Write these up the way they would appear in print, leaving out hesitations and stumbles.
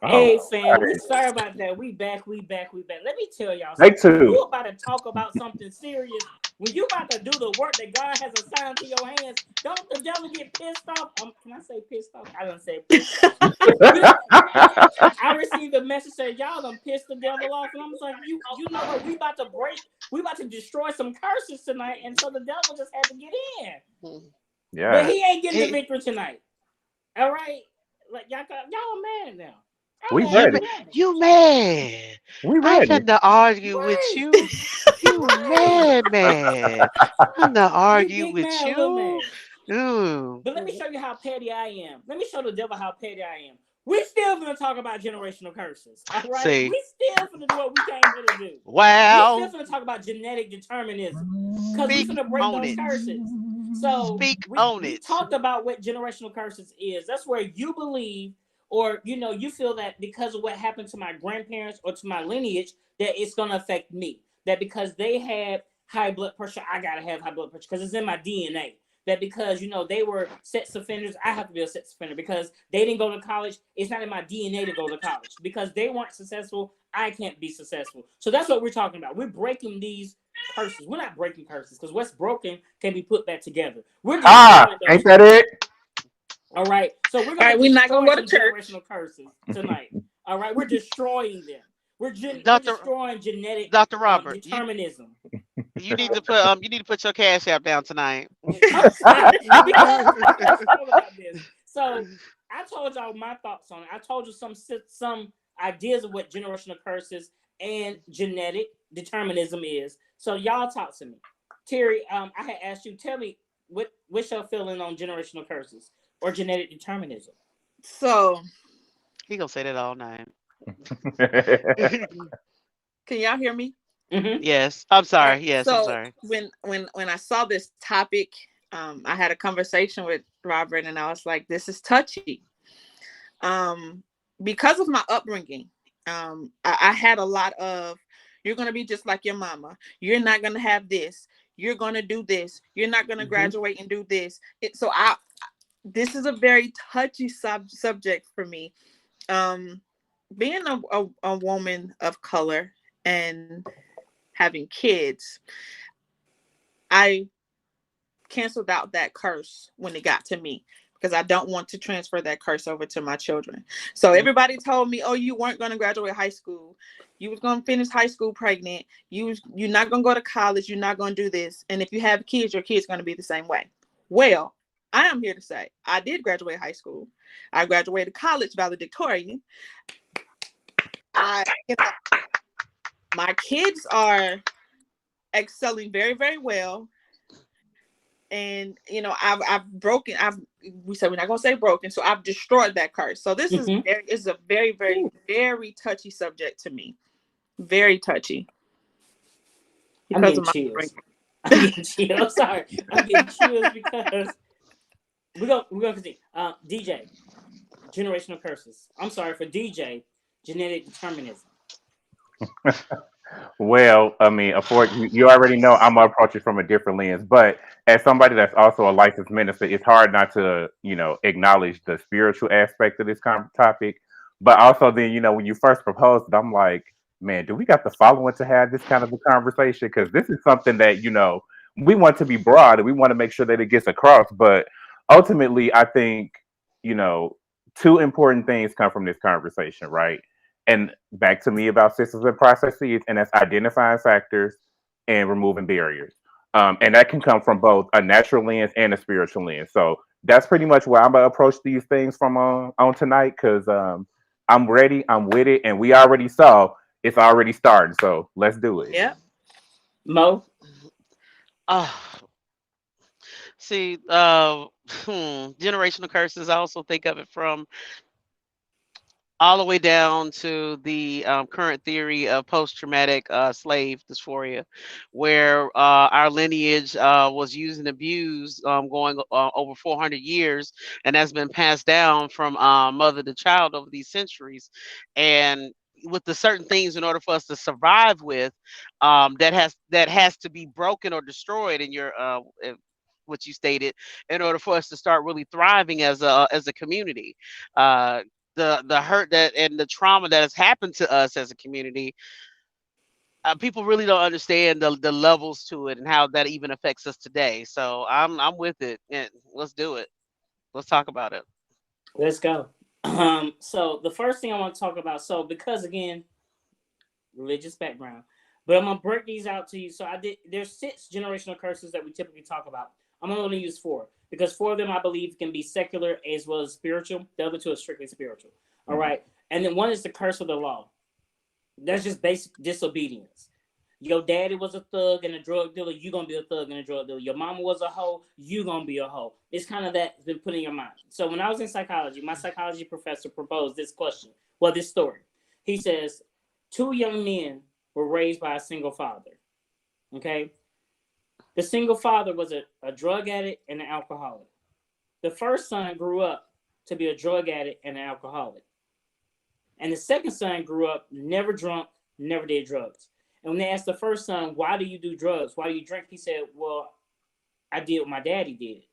Hey Oh, fam, we sorry about that. We back. Let me tell y'all they something. When too. you about to talk about something serious, when you about to do the work that God has assigned to your hands, don't the devil get pissed off? Can I say pissed off? I don't say pissed off. You, I received a message saying y'all done pissed the devil off, and I was like, you know what? We about to destroy some curses tonight, and so the devil just had to get in, but Yeah, he ain't getting the Hey, victory tonight. All right, like y'all mad now. we I'm you ready. ma- mad. you mad? We I ain't ready. finna argue with Right, you. You right. mad, man? I'm not You argue big with mad, little you. mad. Mm. But let me show you how petty I am. Let me show the devil how petty I am. We still gonna talk about generational curses. All right, See, we still gonna do what we came here to do. We still wow. gonna talk about genetic determinism because we Speak finna break on those it. curses. So Speak we on we it. talked about what generational curses is. That's where you believe, or you feel that because of what happened to my grandparents or to my lineage, that it's gonna affect me. That because they had high blood pressure, I gotta have high blood pressure because it's in my DNA. That because they were sex offenders, I have to be a sex offender. Because they didn't go to college, it's not in my DNA to go to college. Because they weren't successful, I can't be successful. So that's what we're talking about. We're breaking these curses. We're not breaking curses because what's broken can be put back together. We're Ah, destroying those ain't that curses. it? All right. So we're All gonna right, we're not gonna destroy go to some church. generational curses tonight. All right, we're destroying them. We're Doctor destroying genetic Doctor Robert, determinism. you need to put your cash app down tonight. I'm sorry because I'm passionate about this. So I told y'all my thoughts on it. I told you some ideas of what generational curses and genetic determinism is. So y'all talk to me. Terry, I had asked you, tell me what's your feeling on generational curses or genetic determinism? So, He gonna say that all night. can y'all hear me? Mm-hmm. Yes, I'm All right. sorry. Yes, I'm So sorry. when I saw this topic, I had a conversation with Robert, and I was like, "This is touchy." Um, because of my upbringing, I had a lot of, "You're gonna be just like your mama. You're not gonna have this. You're gonna do this. You're not gonna Mm-hmm. graduate and do this." This is a very touchy subject for me. Um, being a woman of color and having kids, I canceled out that curse when it got to me because I don't want to transfer that curse over to my children. So everybody told me, "Oh, you weren't going to graduate high school. You was going to finish high school pregnant. You're not going to go to college. You're not going to do this. And if you have kids, your kids going to be the same way." Well, I am here to say I did graduate high school. I graduated college valedictorian. I, you know, my kids are excelling very, very well. And I've broken. We said we're not gonna say broken, so I've destroyed that curse. So this is Mm-hmm. a very, very, very touchy subject to me. Very touchy I'm because getting of my chills. upbringing. I'm getting chills. Sorry, I'm getting chills because we're gonna continue. DJ, generational curses. I'm sorry for DJ, genetic determinism. Well, I mean, you already know I'm gonna approach it from a different lens, but as somebody that's also a licensed minister, it's hard not to, acknowledge the spiritual aspect of this topic. But also, then, when you first proposed it, I'm like, man, do we got the following to have this kind of a conversation? Because this is something that, we want to be broad and we want to make sure that it gets across. But ultimately, I think, you know, two important things come from this conversation, right? And back to me about systems and processes, and that's identifying factors and removing barriers. And that can come from both a natural lens and a spiritual lens. So that's pretty much where I'm gonna approach these things from on tonight, because I'm ready, I'm with it, and we already saw it's already starting. So let's do it. Yep. Mo. Oh, see, generational curses. I also think of it from all the way down to the current theory of post-traumatic slave dysphoria, where our lineage was used and abused going over 400 years, and that's been passed down from mother to child over these centuries. And with the certain things in order for us to survive with, that has to be broken or destroyed in your what you stated, in order for us to start really thriving as a community. Uh, the hurt that and the trauma that has happened to us as a community, people really don't understand the levels to it and how that even affects us today. So I'm with it. And let's do it. Let's talk about it. Let's go. So the first thing I want to talk about, so because again, religious background, but I'm gonna break these out to you. So there's 6 generational curses that we typically talk about. I'm only going to use 4 because 4 of them I believe can be secular as well as spiritual. The other 2 are strictly spiritual. All right, and then one is the curse of the law. That's just basic disobedience. Your daddy was a thug and a drug dealer, you gonna be a thug and a drug dealer. Your mama was a hoe, you gonna be a hoe. It's kind of that's been put in your mind. So when I was in psychology, my psychology professor proposed this question. Well, this story. He says 2 young men were raised by a single father. Okay. The single father was a drug addict and an alcoholic. The first son grew up to be a drug addict and an alcoholic. And the second son grew up never drunk, never did drugs. And when they asked the first son, why do you do drugs? Why do you drink? He said, well, I did what my daddy did.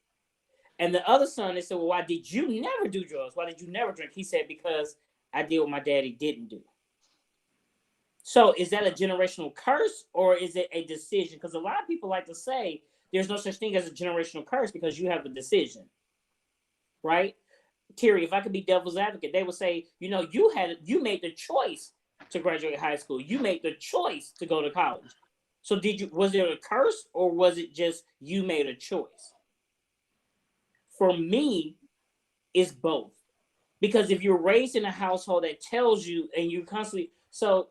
And the other son, they said, well, why did you never do drugs? Why did you never drink? He said, because I did what my daddy didn't do. So is that a generational curse or is it a decision? Because a lot of people like to say there's no such thing as a generational curse because you have a decision, right? Terry, if I could be devil's advocate, they would say, you made the choice to graduate high school. You made the choice to go to college. So was there a curse or was it just you made a choice? For me, it's both. Because if you're raised in a household that tells you and you constantly, so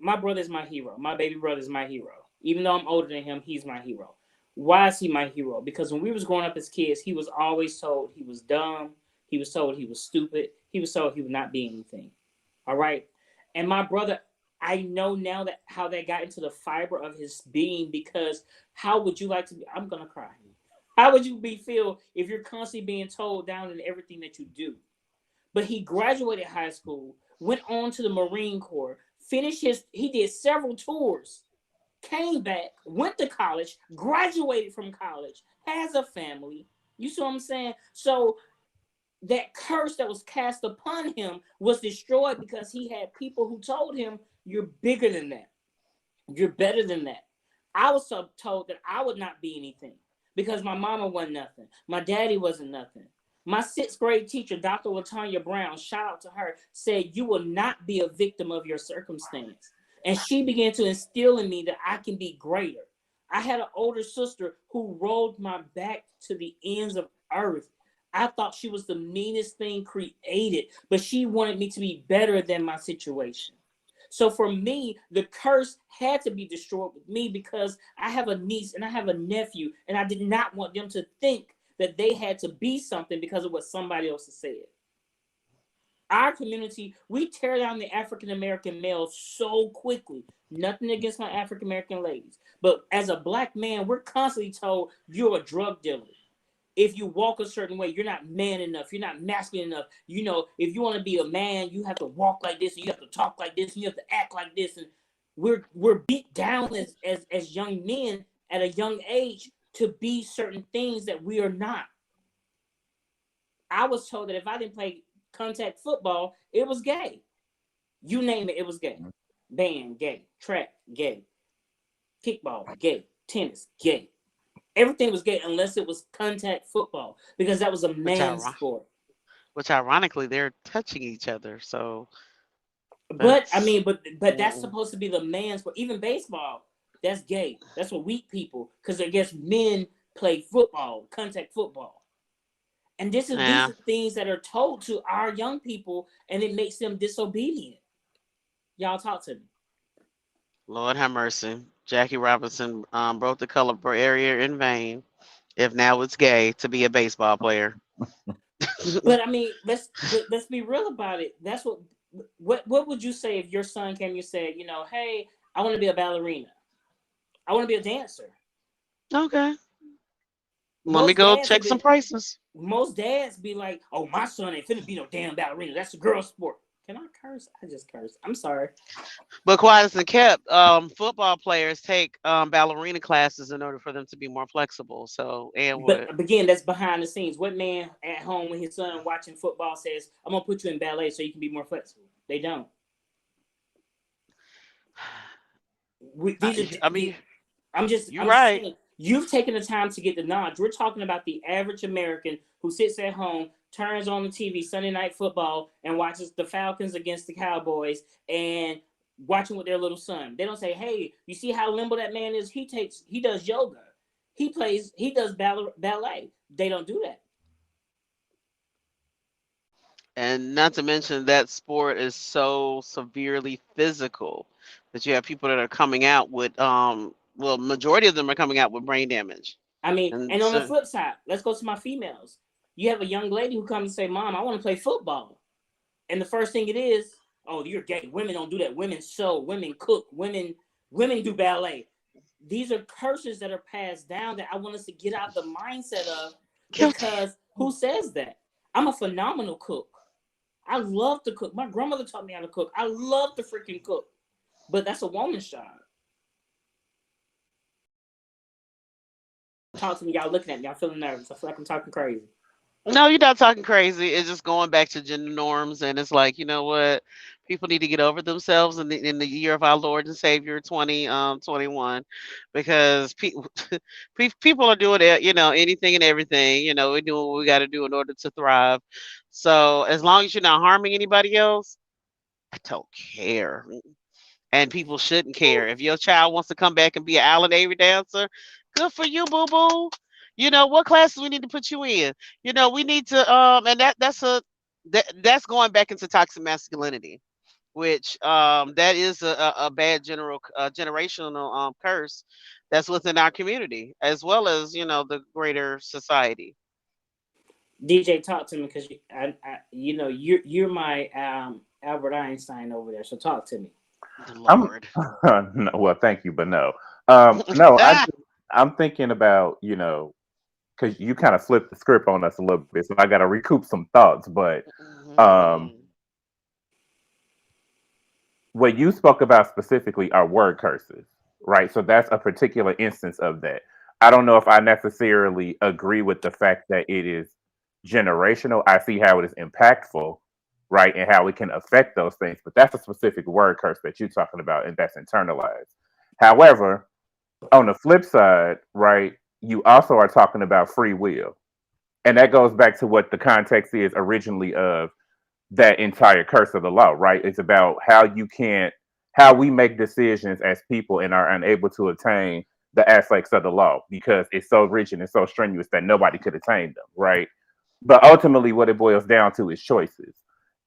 my brother is my hero. My baby brother is my hero. Even though I'm older than him, he's my hero. Why is he my hero? Because when we was growing up as kids, he was always told he was dumb. He was told he was stupid. He was told he would not be anything. All right. And my brother, I know now that how that got into the fiber of his being, because how would you like to be? I'm going to cry. How would you feel if you're constantly being told down in everything that you do? But he graduated high school, went on to the Marine Corps, he did several tours, came back, went to college, graduated from college, has a family. You see what I'm saying? So that curse that was cast upon him was destroyed because he had people who told him, you're bigger than that. You're better than that. I was told that I would not be anything because my mama wasn't nothing. My daddy wasn't nothing. My 6th grade teacher, Dr. Latanya Brown, shout out to her, said, you will not be a victim of your circumstance. And she began to instill in me that I can be greater. I had an older sister who rolled my back to the ends of earth. I thought she was the meanest thing created, but she wanted me to be better than my situation. So for me, the curse had to be destroyed with me because I have a niece and I have a nephew, and I did not want them to think that they had to be something because of what somebody else has said. Our community, we tear down the African-American males so quickly. Nothing against my African-American ladies. But as a Black man, we're constantly told you're a drug dealer. If you walk a certain way, you're not man enough. You're not masculine enough. If you want to be a man, you have to walk like this, and you have to talk like this, and you have to act like this. And we're beat down as young men at a young age to be certain things that we are not. I was told that if I didn't play contact football, it was gay. You name it, it was gay. Band, gay. Track, gay. Kickball, gay. Tennis, gay. Everything was gay unless it was contact football because that was a man's sport. Which ironically, they're touching each other. So, but that's supposed to be the man's sport. Even baseball, that's gay. That's for weak people because I guess men play football, contact football. And these are things that are told to our young people, and it makes them disobedient. Y'all talk to me. Lord have mercy. Jackie Robinson broke the color barrier in vain. If now it's gay to be a baseball player. But I mean, let's be real about it. That's what would you say if your son came and you said, you know, hey, I want to be a ballerina. I want to be a dancer. Okay. Let me Most go dads check would some be prices. most dads be like, oh, my son ain't finna be no damn ballerina. That's a girl sport. Can I curse? I just curse. I'm sorry. But quiet as kept, football players take ballerina classes in order for them to be more flexible. So, and But what? again, that's behind the scenes. What man at home when his son watching football says, I'm gonna put you in ballet so you can be more flexible? They don't. These are I mean, you're I'm just right. saying you've taken the time to get the knowledge. We're talking about the average American who sits at home, turns on the TV Sunday night football, and watches the Falcons against the Cowboys and watching with their little son. They don't say, "Hey, you see how limber that man is? He does yoga, he does ballet." They don't do that. And not to mention that sport is so severely physical that you have people that are coming out with well, majority of them are coming out with brain damage. I mean, And and on the so, flip side, let's go to my females. You have a young lady who comes and say, "Mom, I want to play football," and the first thing it is, "Oh, you're gay. Women don't do that. Women sew. Women cook. Women do ballet." These are curses that are passed down that I want us to get out the mindset of, guilty. because who says that? I'm a phenomenal cook. I love to cook. My grandmother taught me how to cook. I love to freaking cook, but that's a woman's job. Talk to me, y'all looking at me. I'm feeling nervous. I feel like I'm talking crazy. No, you're not talking crazy. It's just going back to gender norms, and it's like, you know what? People need to get over themselves in the year of our Lord and Savior 2021, because people people are doing it, anything and everything. We're doing what we got to do in order to thrive. So as long as you're not harming anybody else, I don't care. And people shouldn't care. If your child wants to come back and be an Allen Avery dancer, good for you, boo boo. What classes we need to put you in? We need to and that's going back into toxic masculinity, which that is a bad generational curse that's within our community as well as the greater society. DJ, talk to me because you're my Albert Einstein over there. So talk to me. The I'm Lord. no, well, thank you, but no. No, I'm thinking about, because you kind of flipped the script on us a little bit, so I got to recoup some thoughts. But um, Mhm. what you spoke about specifically are word curses, right? So that's a particular instance of that. I don't know if I necessarily agree with the fact that it is generational. I see how it is impactful, right, and how it can affect those things. But that's a specific word curse that you're talking about, and that's internalized. However, on the flip side, right, you also are talking about free will. And that goes back to what the context is originally of that entire curse of the law, right? It's about how we make decisions as people and are unable to attain the aspects of the law because it's so rigid and so strenuous that nobody could attain them, right? But ultimately, what it boils down to is choices.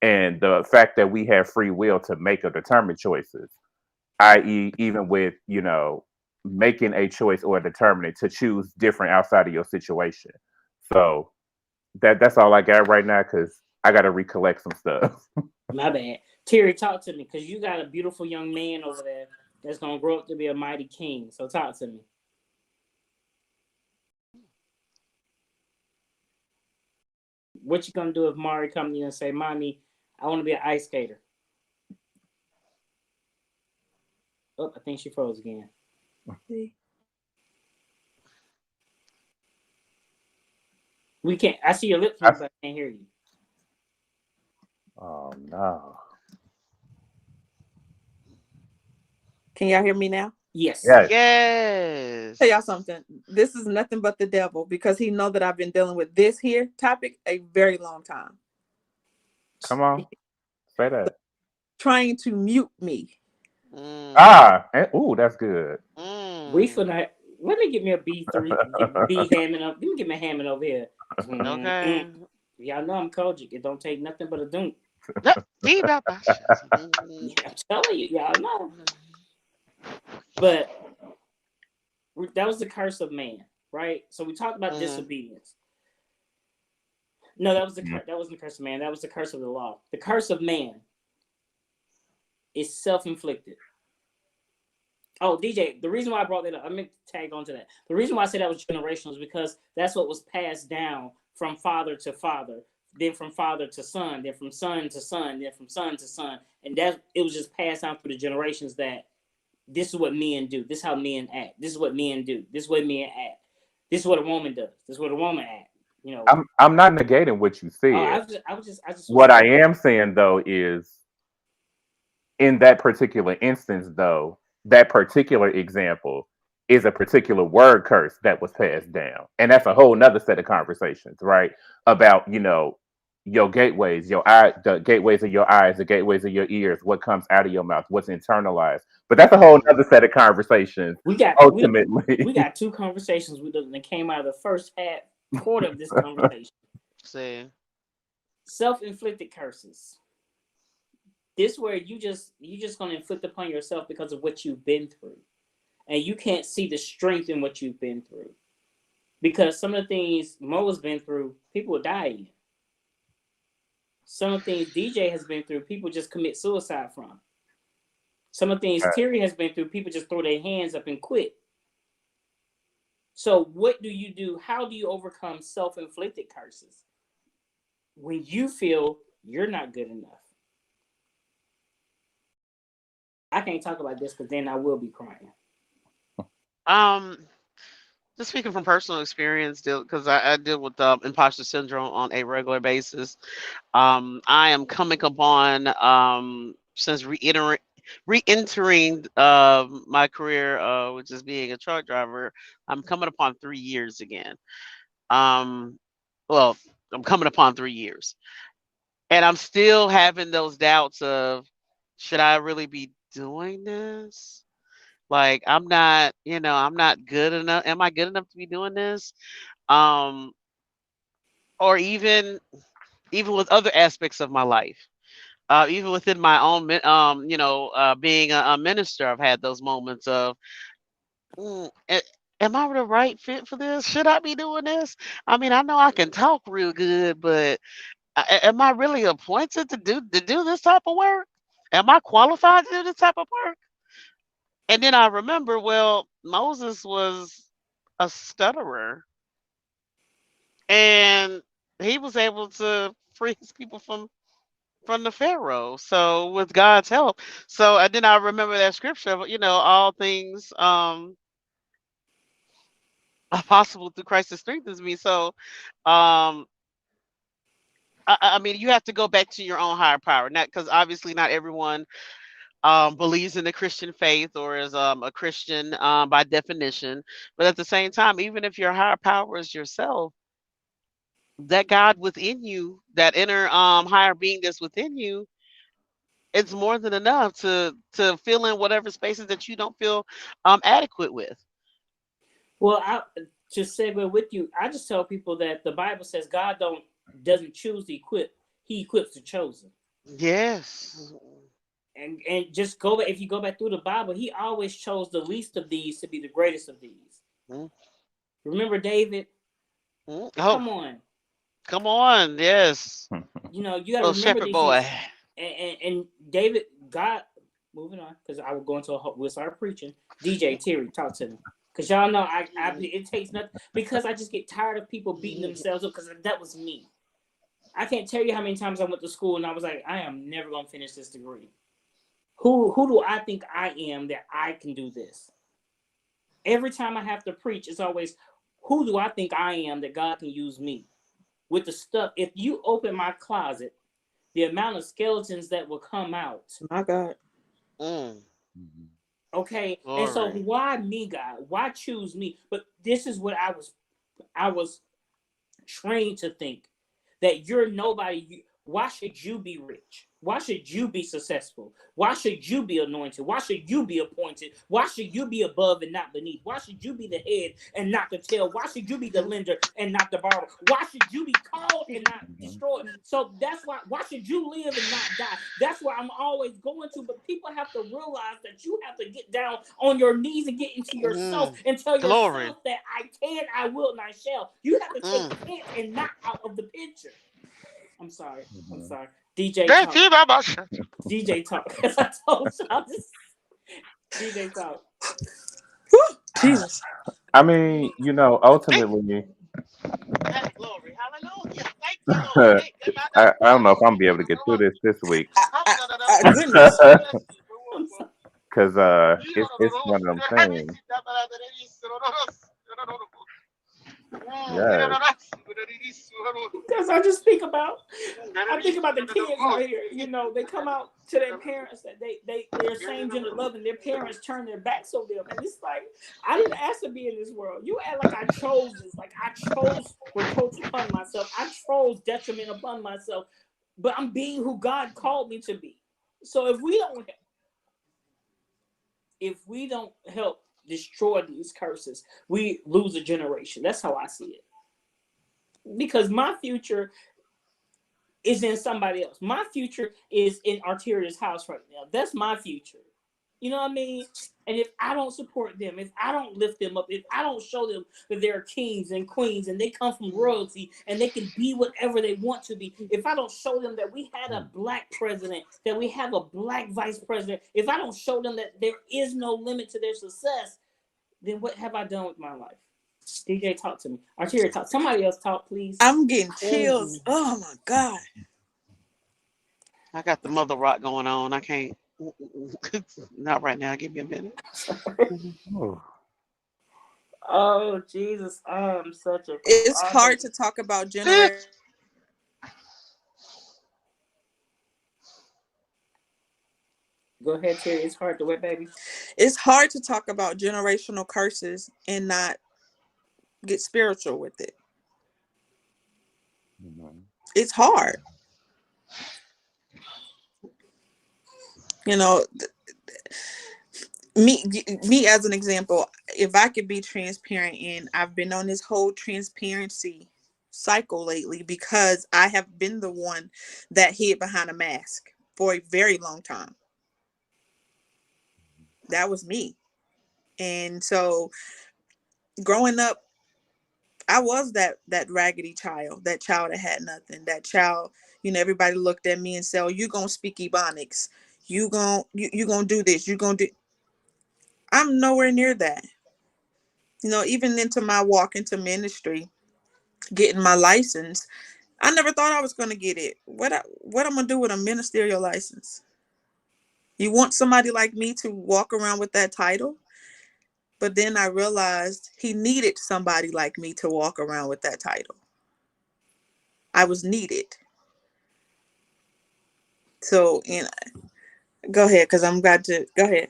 And the fact that we have free will to make or determine choices, i.e., even with, making a choice or determining to choose different outside of your situation. So that's all I got right now because I got to recollect some stuff. My bad. Terry, talk to me because you got a beautiful young man over there that's gonna grow up to be a mighty king. So talk to me. What you gonna do if Mari come to you and say, "Mommy, I want to be an ice skater"? Oh, I think she froze again. See? We can't. I see your lips move, but I can't hear you. Oh no! Can y'all hear me now? Yes. Yes. Yes. Tell y'all something. This is nothing but the devil because he know that I've been dealing with this here topic a very long time. Come on, say that. Trying to mute me. Mm. Ooh, that's good. We Mm. finna. Let me get me a B3, B Hammond up. Let me get my Hammond over here. Okay. Y'all know I'm Kojic. It don't take nothing but a dunk. No, see about that shit. Yeah, I'm telling you, y'all know. But that was the curse of man, right? So we talked about Mhm. disobedience. No, that was that wasn't the curse of man. That was the curse of the law. The curse of man is self-inflicted. Oh, DJ, the reason why I brought that up, I meant to tag on to that. The reason why I said that was generational is because that's what was passed down from father to father, then from father to son, then from son to son, then from son to son. And that it was just passed down through the generations that this is what men do. This is how men act. This is what men do. This is what men act. This is what a woman does. This is what a woman act. You know. I'm not negating what you said. I just what I am saying though is in that particular instance though, that particular example is a particular word curse that was passed down. And that's a whole nother set of conversations, right? About, your gateways, the gateways of your eyes, the gateways of your ears, what comes out of your mouth, what's internalized. But that's a whole other set of conversations. We got two conversations that came out of the first quarter of this conversation. See. Self-inflicted curses. This where you just gonna inflict upon yourself because of what you've been through. And you can't see the strength in what you've been through. Because some of the things Mo has been through, people die in. Some of the things DJ has been through, people just commit suicide from. Some of the things Terry has been through, people just throw their hands up and quit. So what do you do? How do you overcome self-inflicted curses? When you feel you're not good enough. I can't talk about this because then I will be crying. Just speaking from personal experience, because I deal with imposter syndrome on a regular basis. I am coming upon since re-entering my career, which is being a truck driver. I'm coming upon 3 years again. Well, I'm coming upon 3 years, and I'm still having those doubts of, should I really be doing this? Like, I'm not good enough. Am I good enough to be doing this? Or even with other aspects of my life, even within my own, being a minister, I've had those moments of, am I the right fit for this? Should I be doing this? I mean, I know I can talk real good, but am I really appointed to do this type of work? Am I qualified to do this type of work? And then I remember, well, Moses was a stutterer, and he was able to free his people from the Pharaoh. So with God's help. So and then I remember that scripture, all things are possible through Christ that strengthens me. So I mean, you have to go back to your own higher power, not because obviously not everyone believes in the Christian faith or is a Christian by definition. But at the same time, even if your higher power is yourself, that God within you, that inner higher being that's within you, it's more than enough to fill in whatever spaces that you don't feel adequate with. Well, I just segue with you. I just tell people that the Bible says God doesn't choose to equip; He equips the chosen. Yes. And just go back. If you go back through the Bible, He always chose the least of these to be the greatest of these. Mm. Remember David? Oh, come on, yes. You got to remember shepherd these boy. And David, God, moving on, because I will go into we'll start preaching. DJ Terry, talk to me, because y'all know I it takes nothing, because I just get tired of people beating themselves up, because that was me. I can't tell you how many times I went to school and I was like, I am never gonna finish this degree. Who do I think I am that I can do this? Every time I have to preach, it's always, who do I think I am that God can use me? With the stuff, if you open my closet, the amount of skeletons that will come out. My God. Okay. Glory. And so why me, God? Why choose me? But this is what I was trained to think, that you're nobody. Why should you be rich? Why should you be successful? Why should you be anointed? Why should you be appointed? Why should you be above and not beneath? Why should you be the head and not the tail? Why should you be the lender and not the borrower? Why should you be called and not destroyed? So that's why should you live and not die? That's where I'm always going to. But people have to realize that you have to get down on your knees and get into yourself and tell Glory. yourself that I can, I will, and I shall. You have to take can't and not out of the picture. I'm sorry. I'm sorry. DJ talk. DJ talk. As I told y'all, DJ talk. Whew, Jesus. I mean, you know, ultimately, Glory. Hallelujah. Thank you, Lord. I don't know if I'm gonna be able to get through this week. Goodness. Because it's one of them things. Yeah. Because I think about the kids right here. You know, they come out to their parents that they're same gender love, and their parents turn their backs on them. And it's like, I didn't ask to be in this world. You act like I chose this. Like I chose reproach upon myself. I chose detriment upon myself. But I'm being who God called me to be. So if we don't help destroy these curses, we lose a generation. That's how I see it. Because my future is in somebody else. My future is in Arteria's house right now. That's my future. You know what I mean? And if I don't support them, if I don't lift them up, if I don't show them that they're kings and queens and they come from royalty and they can be whatever they want to be, if I don't show them that we had a black president, that we have a black vice president, if I don't show them that there is no limit to their success, then what have I done with my life? DJ, talk to me. Arteria, talk. Somebody else talk, please. I'm getting chills. Oh my God. I got the mother rock going on. I can't. Not right now. Give me a minute. Oh Jesus, I'm such a. It's hard to talk about generation. Go ahead, Terry. It's hard to what, baby? It's hard to talk about generational curses and not get spiritual with it. It's hard. You know, me as an example, if I could be transparent, and I've been on this whole transparency cycle lately because I have been the one that hid behind a mask for a very long time. That was me. And so growing up, I was that raggedy child, that child that had nothing, that child, you know, everybody looked at me and said, oh, you gonna speak Ebonics, you gonna do this, you gonna do. I'm nowhere near that. You know, even into my walk into ministry, getting my license, I never thought I was gonna get it. What I'm gonna do with a ministerial license? You want somebody like me to walk around with that title? But then I realized he needed somebody like me to walk around with that title. I was needed. So, you know, go ahead, because I'm about to go ahead.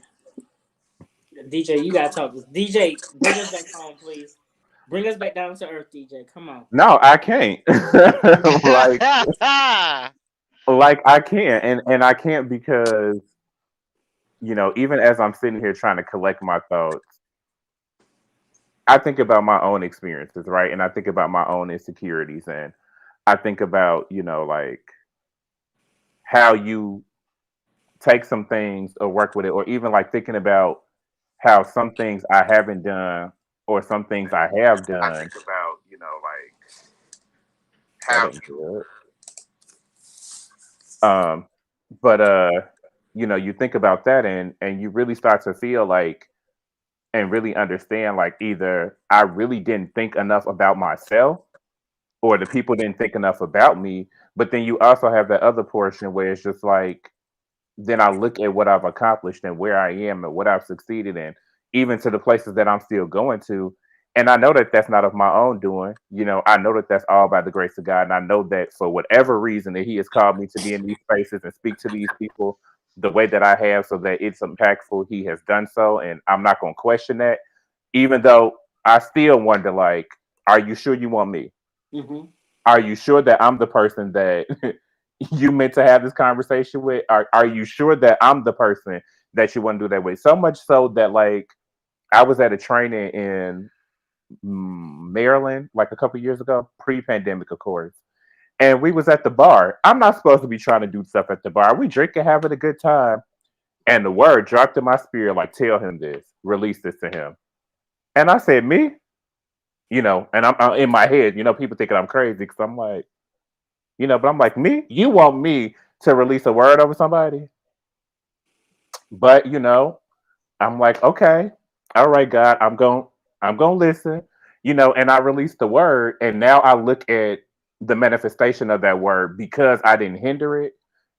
DJ, you gotta talk. DJ, bring us back home, please. Bring us back down to earth, DJ. Come on. No, I can't. like I can't, and I can't because, you know, even as I'm sitting here trying to collect my thoughts, I think about my own experiences, right? And I think about my own insecurities, and I think about, you know, like how you take some things or work with it, or even like thinking about how some things I haven't done or some things I have done. I think about, you know, like how but you know, you think about that and you really start to feel like and really understand, like, either I really didn't think enough about myself or the people didn't think enough about me. But then you also have that other portion where it's just like, then I look at what I've accomplished and where I am and what I've succeeded in, even to the places that I'm still going to. And I know that that's not of my own doing. You know, I know that that's all by the grace of God. And I know that for whatever reason that he has called me to be in these spaces and speak to these people the way that I have so that it's impactful, he has done so. And I'm not going to question that, even though I still wonder, like, are you sure you want me? Mm-hmm. Are you sure that I'm the person that, you meant to have this conversation with? Are you sure that I'm the person that you want to do that with? So much so that like I was at a training in Maryland like a couple years ago, pre-pandemic, of course. And we was at the bar. I'm not supposed to be trying to do stuff at the bar. We drinking, having a good time. And the word dropped in my spirit, like, tell him this, release this to him. And I said, me? And I'm in my head, people thinking I'm crazy because I'm like, but I'm like, me? You want me to release a word over somebody? But, I'm like, okay, all right, God, I'm going to listen, and I released the word. And now I look at the manifestation of that word because I didn't hinder it.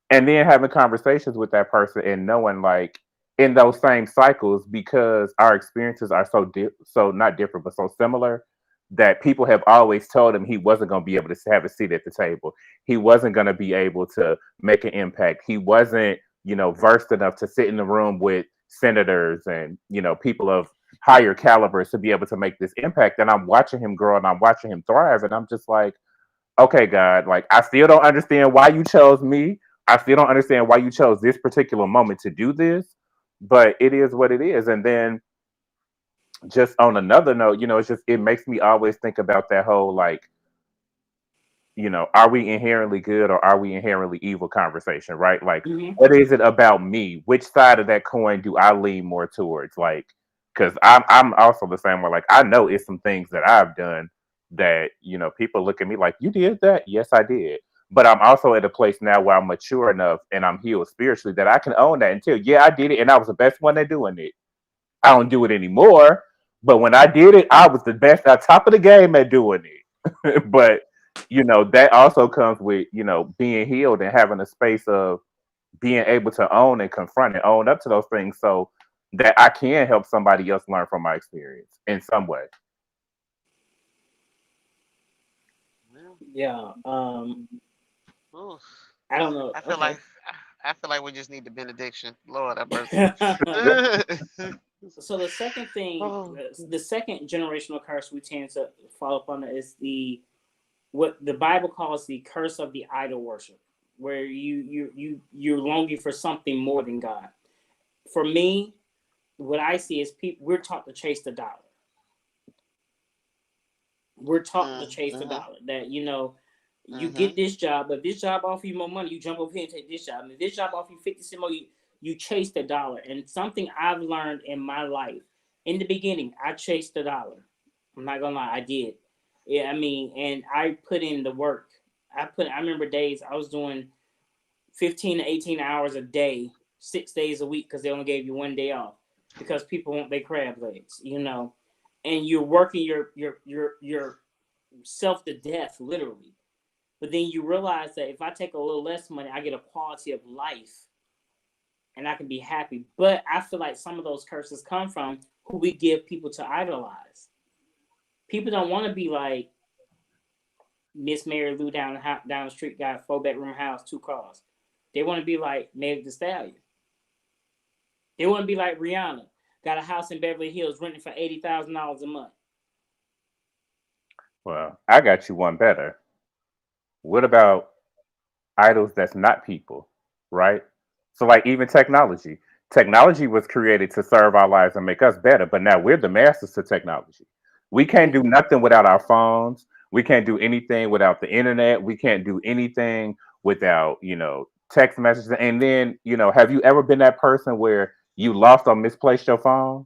And then having conversations with that person and knowing like in those same cycles, because our experiences are so not different, but so similar, that people have always told him he wasn't going to be able to have a seat at the table. He wasn't going to be able to make an impact. He wasn't, versed enough to sit in the room with senators and, people of higher calibers to be able to make this impact. And I'm watching him grow and I'm watching him thrive. And I'm just like, okay, God, like, I still don't understand why you chose me. I still don't understand why you chose this particular moment to do this, but it is what it is. And then just on another note, it makes me always think about that whole, like, are we inherently good or are we inherently evil conversation, right? Like, what is it about me? Which side of that coin do I lean more towards? Like, because I'm also the same way. Like, I know it's some things that I've done that, people look at me like, you did that? Yes, I did. But I'm also at a place now where I'm mature enough and I'm healed spiritually that I can own that and tell, yeah, I did it and I was the best one at doing it. I don't do it anymore. But when I did it, I was the best at top of the game at doing it. But that also comes with, being healed and having a space of being able to own and confront and own up to those things so that I can help somebody else learn from my experience in some way. Yeah. Ooh, I don't know. I feel Okay. like I feel like we just need the benediction. Lord have mercy. So the second thing, Oh. the second generational curse we tend to fall upon is what the Bible calls the curse of the idol worship, where you're longing for something more than God. For me, what I see is we're taught to chase the dollar. We're taught to chase the dollar. That you get this job, but if this job offer you more money, you jump over here and take this job. And if this job offer you 50 cents more, you chase the dollar. And something I've learned in my life, in the beginning, I chased the dollar. I'm not gonna lie, I did. Yeah, I mean, and I put in the work. I remember days I was doing 15 to 18 hours a day, 6 days a week, because they only gave you one day off because people want their crab legs, and you're working your self to death, literally. But then you realize that if I take a little less money, I get a quality of life and I can be happy. But I feel like some of those curses come from who we give people to idolize. People don't want to be like Miss Mary Lou down the street, got a 4-bedroom house, 2 cars. They want to be like Meg Thee Stallion. They want to be like Rihanna, got a house in Beverly Hills renting for $80,000 a month. Well, I got you one better. What about idols that's not people, right? So, like, even technology. Technology was created to serve our lives and make us better, but now we're the masters to technology. We can't do nothing without our phones. We can't do anything without the internet. We can't do anything without, text messages. And then, have you ever been that person where you lost or misplaced your phone?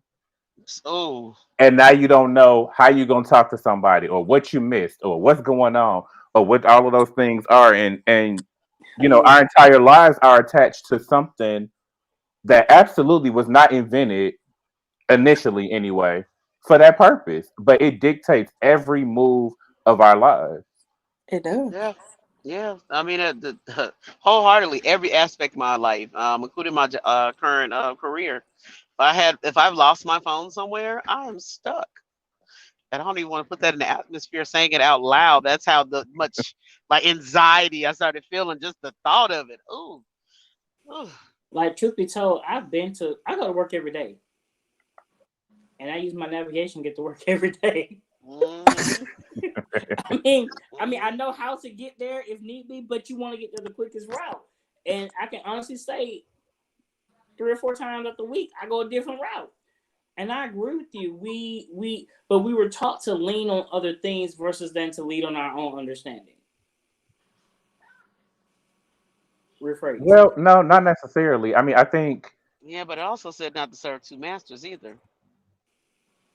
Oh. And now you don't know how you're going to talk to somebody or what you missed or what's going on or what all of those things are. And our entire lives are attached to something that absolutely was not invented initially anyway for that purpose, but it dictates every move of our lives. It does. Yeah. Yeah, I mean, wholeheartedly, every aspect of my life, including my current career. If I've lost my phone somewhere, I'm stuck. And I don't even want to put that in the atmosphere, saying it out loud. That's how much like anxiety I started feeling just the thought of it. Ooh. Like, truth be told, I go to work every day, and I use my navigation to get to work every day. I know how to get there if need be, but you want to get there the quickest route. And I can honestly say 3 or 4 times out the week, I go a different route. And I agree with you. But we were taught to lean on other things versus than to lead on our own understanding. Rephrase. Well, no, not necessarily. I mean, I think Yeah, but it also said not to serve two masters either.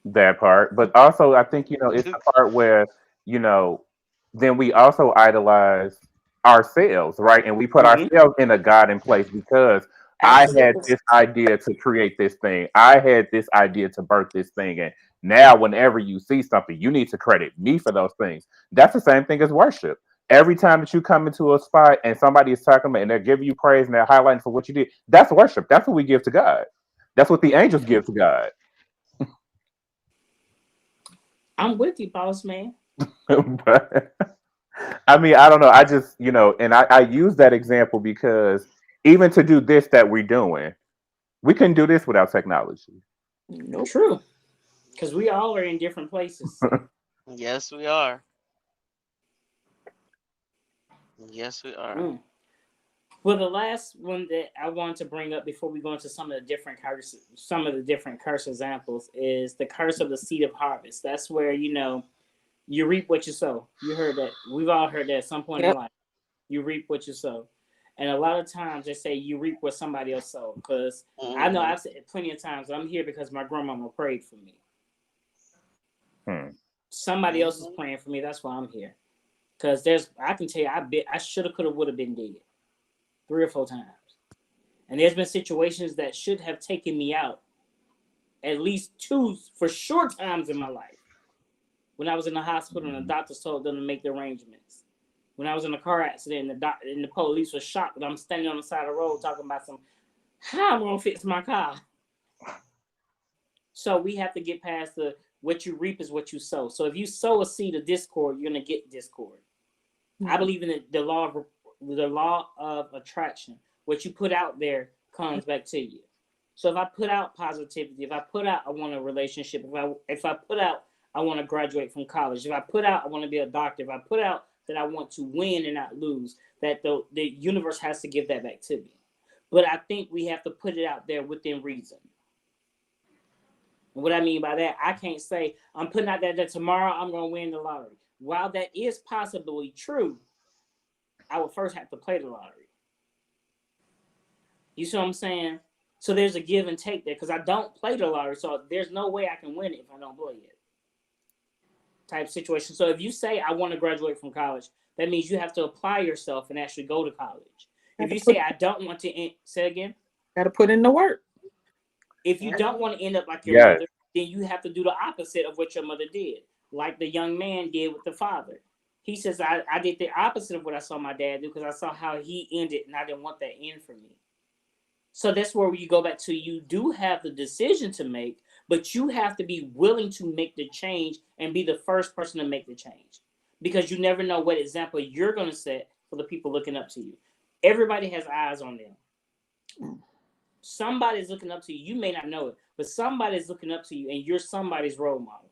that part, but also I think it's the part where you know then we also idolize ourselves, right? And we put Mm-hmm. ourselves in a God in place because I had Absolutely. this idea to create this thing. I had this idea to birth this thing, and now whenever you see something, you need to credit me for those things. That's the same thing as worship. Every time that you come into a spot and somebody is talking about and they're giving you praise and they're highlighting for what you did, that's worship. That's what we give to God. That's what the angels give to God. I'm with you, boss man. But I mean, I don't know. I just, and I use that example because even to do this that we're doing, we couldn't do this without technology. Nope. True. Because we all are in different places. Yes, we are. Yes, we are. Mm. Well, the last one that I want to bring up before we go into some of the different curse examples is the curse of the seed of harvest. That's where you reap what you sow. You heard that. We've all heard that at some point in life. You reap what you sow. And a lot of times they say you reap what somebody else sowed. Because I know I've said plenty of times, I'm here because my grandmama prayed for me. Somebody else is praying for me. That's why I'm here. Because I can tell you, I should have, could have, would have been dead 3 or 4 times. And there's been situations that should have taken me out at least 2 for sure times in my life. When I was in the hospital and the doctors told them to make the arrangements. When I was in a car accident and the police was shocked that I'm standing on the side of the road talking about how I'm going to fix my car. So we have to get past what you reap is what you sow. So if you sow a seed of discord, you're going to get discord. I believe in the law of attraction. What you put out there comes back to you. So if I put out positivity, if I put out I want a relationship, if I put out I want to graduate from college, if I put out I want to be a doctor, if I put out that I want to win and not lose, that the universe has to give that back to me. But I think we have to put it out there within reason. And what I mean by that, I can't say I'm putting out that tomorrow I'm going to win the lottery. While that is possibly true, I would first have to play the lottery. You see what I'm saying? So there's a give and take there because I don't play the lottery. So there's no way I can win it if I don't play it. Type situation. So if you say I want to graduate from college, that means you have to apply yourself and actually go to college. If you say I don't want to say again, got to put in the work. If you don't want to end up like your mother, then you have to do the opposite of what your mother did, like the young man did with the father. He says I did the opposite of what I saw my dad do because I saw how he ended and I didn't want that end for me. So that's where you go back to you do have the decision to make, but you have to be willing to make the change and be the first person to make the change because you never know what example you're going to set for the people looking up to you. Everybody has eyes on them. Somebody's looking up to you. You may not know it, but somebody's looking up to you and you're somebody's role model.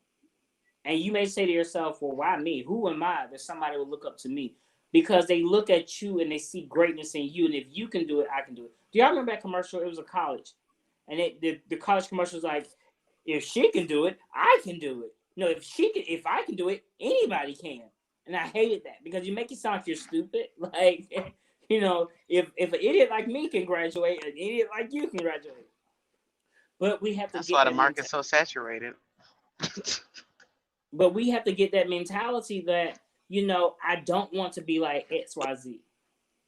And you may say to yourself, well, why me? Who am I that somebody will look up to me? Because they look at you and they see greatness in you. And if you can do it, I can do it. Do y'all remember that commercial? It was a college. And the college commercial was like, if she can do it, I can do it. No, if I can do it, anybody can. And I hated that because you make it sound like you're stupid. Like, if an idiot like me can graduate, an idiot like you can graduate. But we have to That's get why that the market's so saturated. But we have to get that mentality that, I don't want to be like XYZ.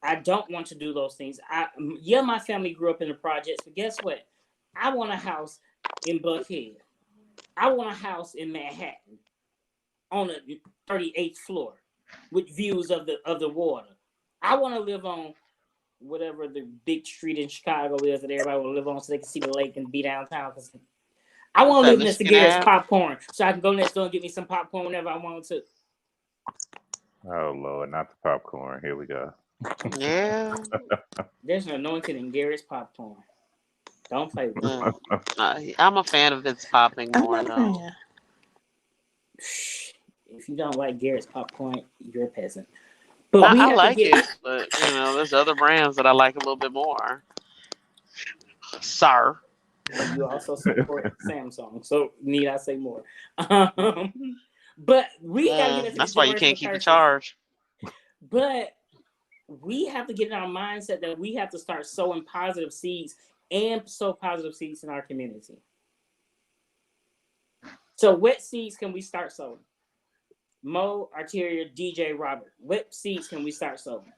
I don't want to do those things. My family grew up in the projects, but guess what? I want a house in Buckhead. I want a house in Manhattan on the 38th floor with views of the water. I want to live on whatever the big street in Chicago is that everybody will live on so they can see the lake and be downtown. I want to live next to Garrett's Popcorn so I can go next door and get me some popcorn whenever I want to. Oh, Lord, not the popcorn. Here we go. Yeah. There's an anointing in Garrett's Popcorn. Don't play with me. I'm a fan of its popping more though. If If you don't like Garrett's popcorn, you're a peasant. But we I have to like get. it, but there's other brands that I like a little bit more. Sir. But you also support Samsung, so need I say more? But we got to get into these That's why you can't generational keep a curses. charge. But we have to get in our mindset that we have to start sowing positive seeds and sow positive seeds in our community. So what seeds can we start sowing? Mo, Arteria, DJ, Robert. What seeds can we start sowing?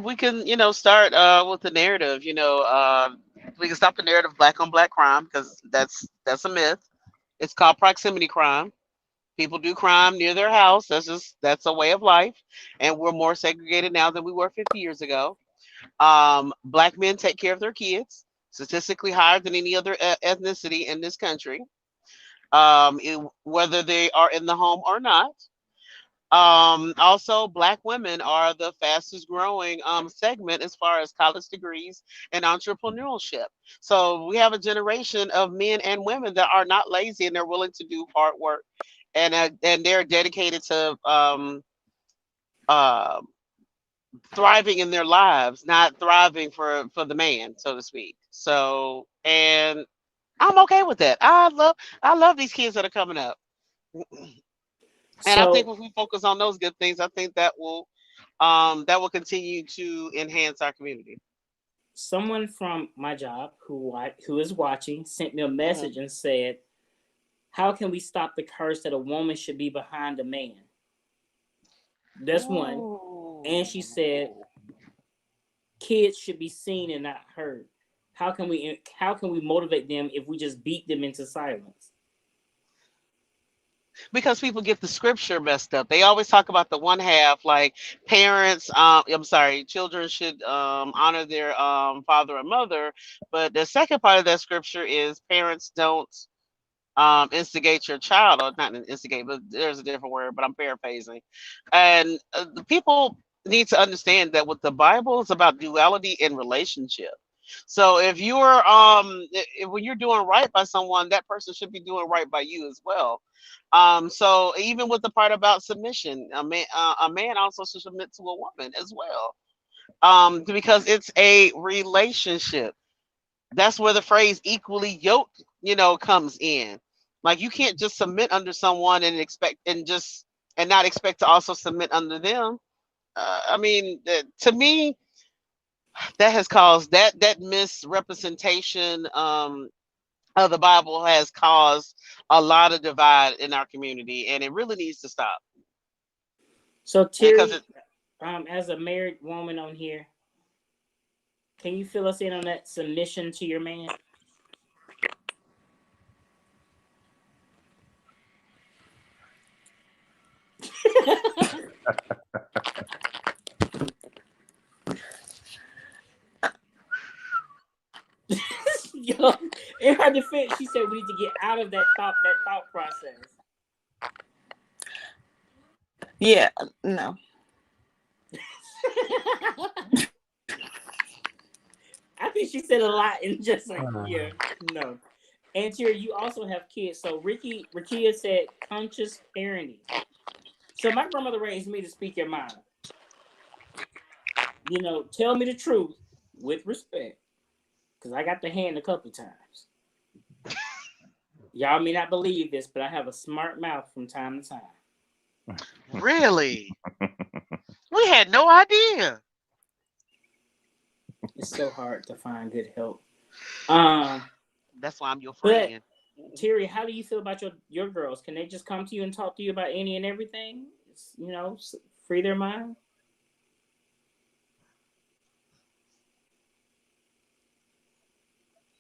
We can, start with the narrative. We can stop the narrative of black on black crime because that's a myth. It's called proximity crime. People do crime near their house. That's a way of life, and we're more segregated now than we were 50 years ago. Black men take care of their kids, statistically higher than any other ethnicity in this country, whether they are in the home or not. Also, black women are the fastest growing segment as far as college degrees and entrepreneurship. So we have a generation of men and women that are not lazy and they're willing to do hard work, and they're dedicated to uh, thriving in their lives, not thriving for the man, so to speak. So, and I'm okay with that. I love these kids that are coming up. And I think So if we focus on those good things, I think that will continue to enhance our community. someone from my job who is watching sent me a Hmm. message and said, "How can we stop the curse that a woman should be behind a man?" That's one. And she said, Ooh. "Kids should be seen and not heard. How can we motivate them if we just beat them into silence?" Because people get the scripture messed up. They always talk about the one half, like parents. I'm sorry, children should honor their father and mother. But the second part of that scripture is parents don't instigate your child, or not instigate, but there's a different word, but I'm paraphrasing. And the people need to understand that with the Bible, it's about duality in relationship. So if when you're doing right by someone, that person should be doing right by you as well. So even with the part about submission, a man also should submit to a woman as well. Because it's a relationship. That's where the phrase equally yoked, comes in. Like you can't just submit under someone and not expect to also submit under them. I mean, to me, that has caused that misrepresentation of the Bible has caused a lot of divide in our community, and it really needs to stop. So Because Terry, as a married woman on here, can you fill us in on that submission to your man? Yo, in her defense, she said we need to get out of that thought process. Yeah, no. I think she said a lot in just like, yeah, no. And Terry, you also have kids. So Rikia said conscious parenting. So my grandmother raised me to speak your mind. Tell me the truth with respect. Because I got the hand a couple times. Y'all may not believe this, but I have a smart mouth from time to time. really, we had no idea. It's so hard to find good help. Um, That's why I'm your but friend. Terry, how do you feel about your girls? Can they just come to you and talk to you about any and everything? Free their mind.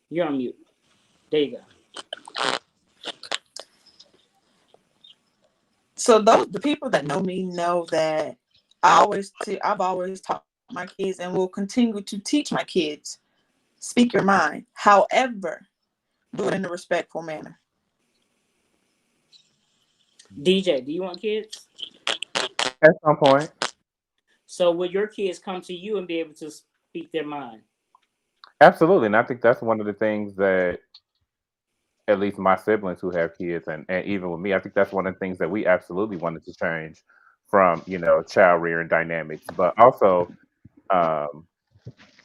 You're on mute. There you go. So the people that know me know that I've always taught my kids and will continue to teach my kids, speak your mind. However, do it in a respectful manner. DJ, do you want kids? At some point. So will your kids come to you and be able to speak their mind? Absolutely. And I think that's one of the things that at least my siblings who have kids, and even with me, I think that's one of the things that we absolutely wanted to change from, child rearing dynamics. But also, um,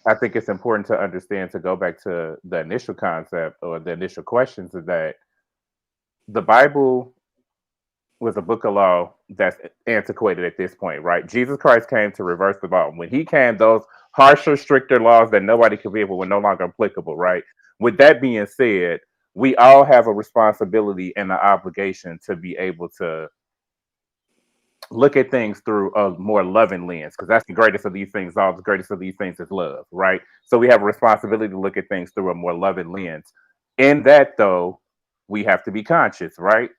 I think it's important to understand, to go back to the initial concept or the initial questions, is that the Bible was a book of law that's antiquated at this point, right? Jesus Christ came to reverse the law. When he came, those harsher, stricter laws that nobody could be able were no longer applicable, right? With that being said, we all have a responsibility and an obligation to be able to look at things through a more loving lens, because that's the greatest of these things. All the greatest of these things is love, right? So we have a responsibility to look at things through a more loving lens. In that, though, we have to be conscious, right?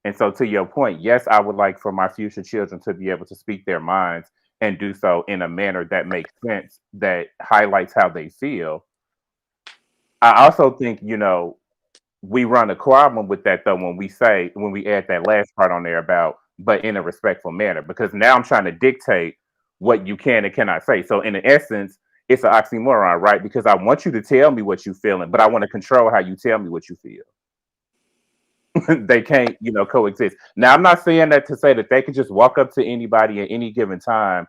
And so, to your point, yes, I would like for my future children to be able to speak their minds and do so in a manner that makes sense, that highlights how they feel. I also think, we run a problem with that, though, when we add that last part on there about, but in a respectful manner, because now I'm trying to dictate what you can and cannot say. So in essence, it's an oxymoron, right? Because I want you to tell me what you're feeling, but I want to control how you tell me what you feel. They can't, coexist. Now, I'm not saying that to say that they can just walk up to anybody at any given time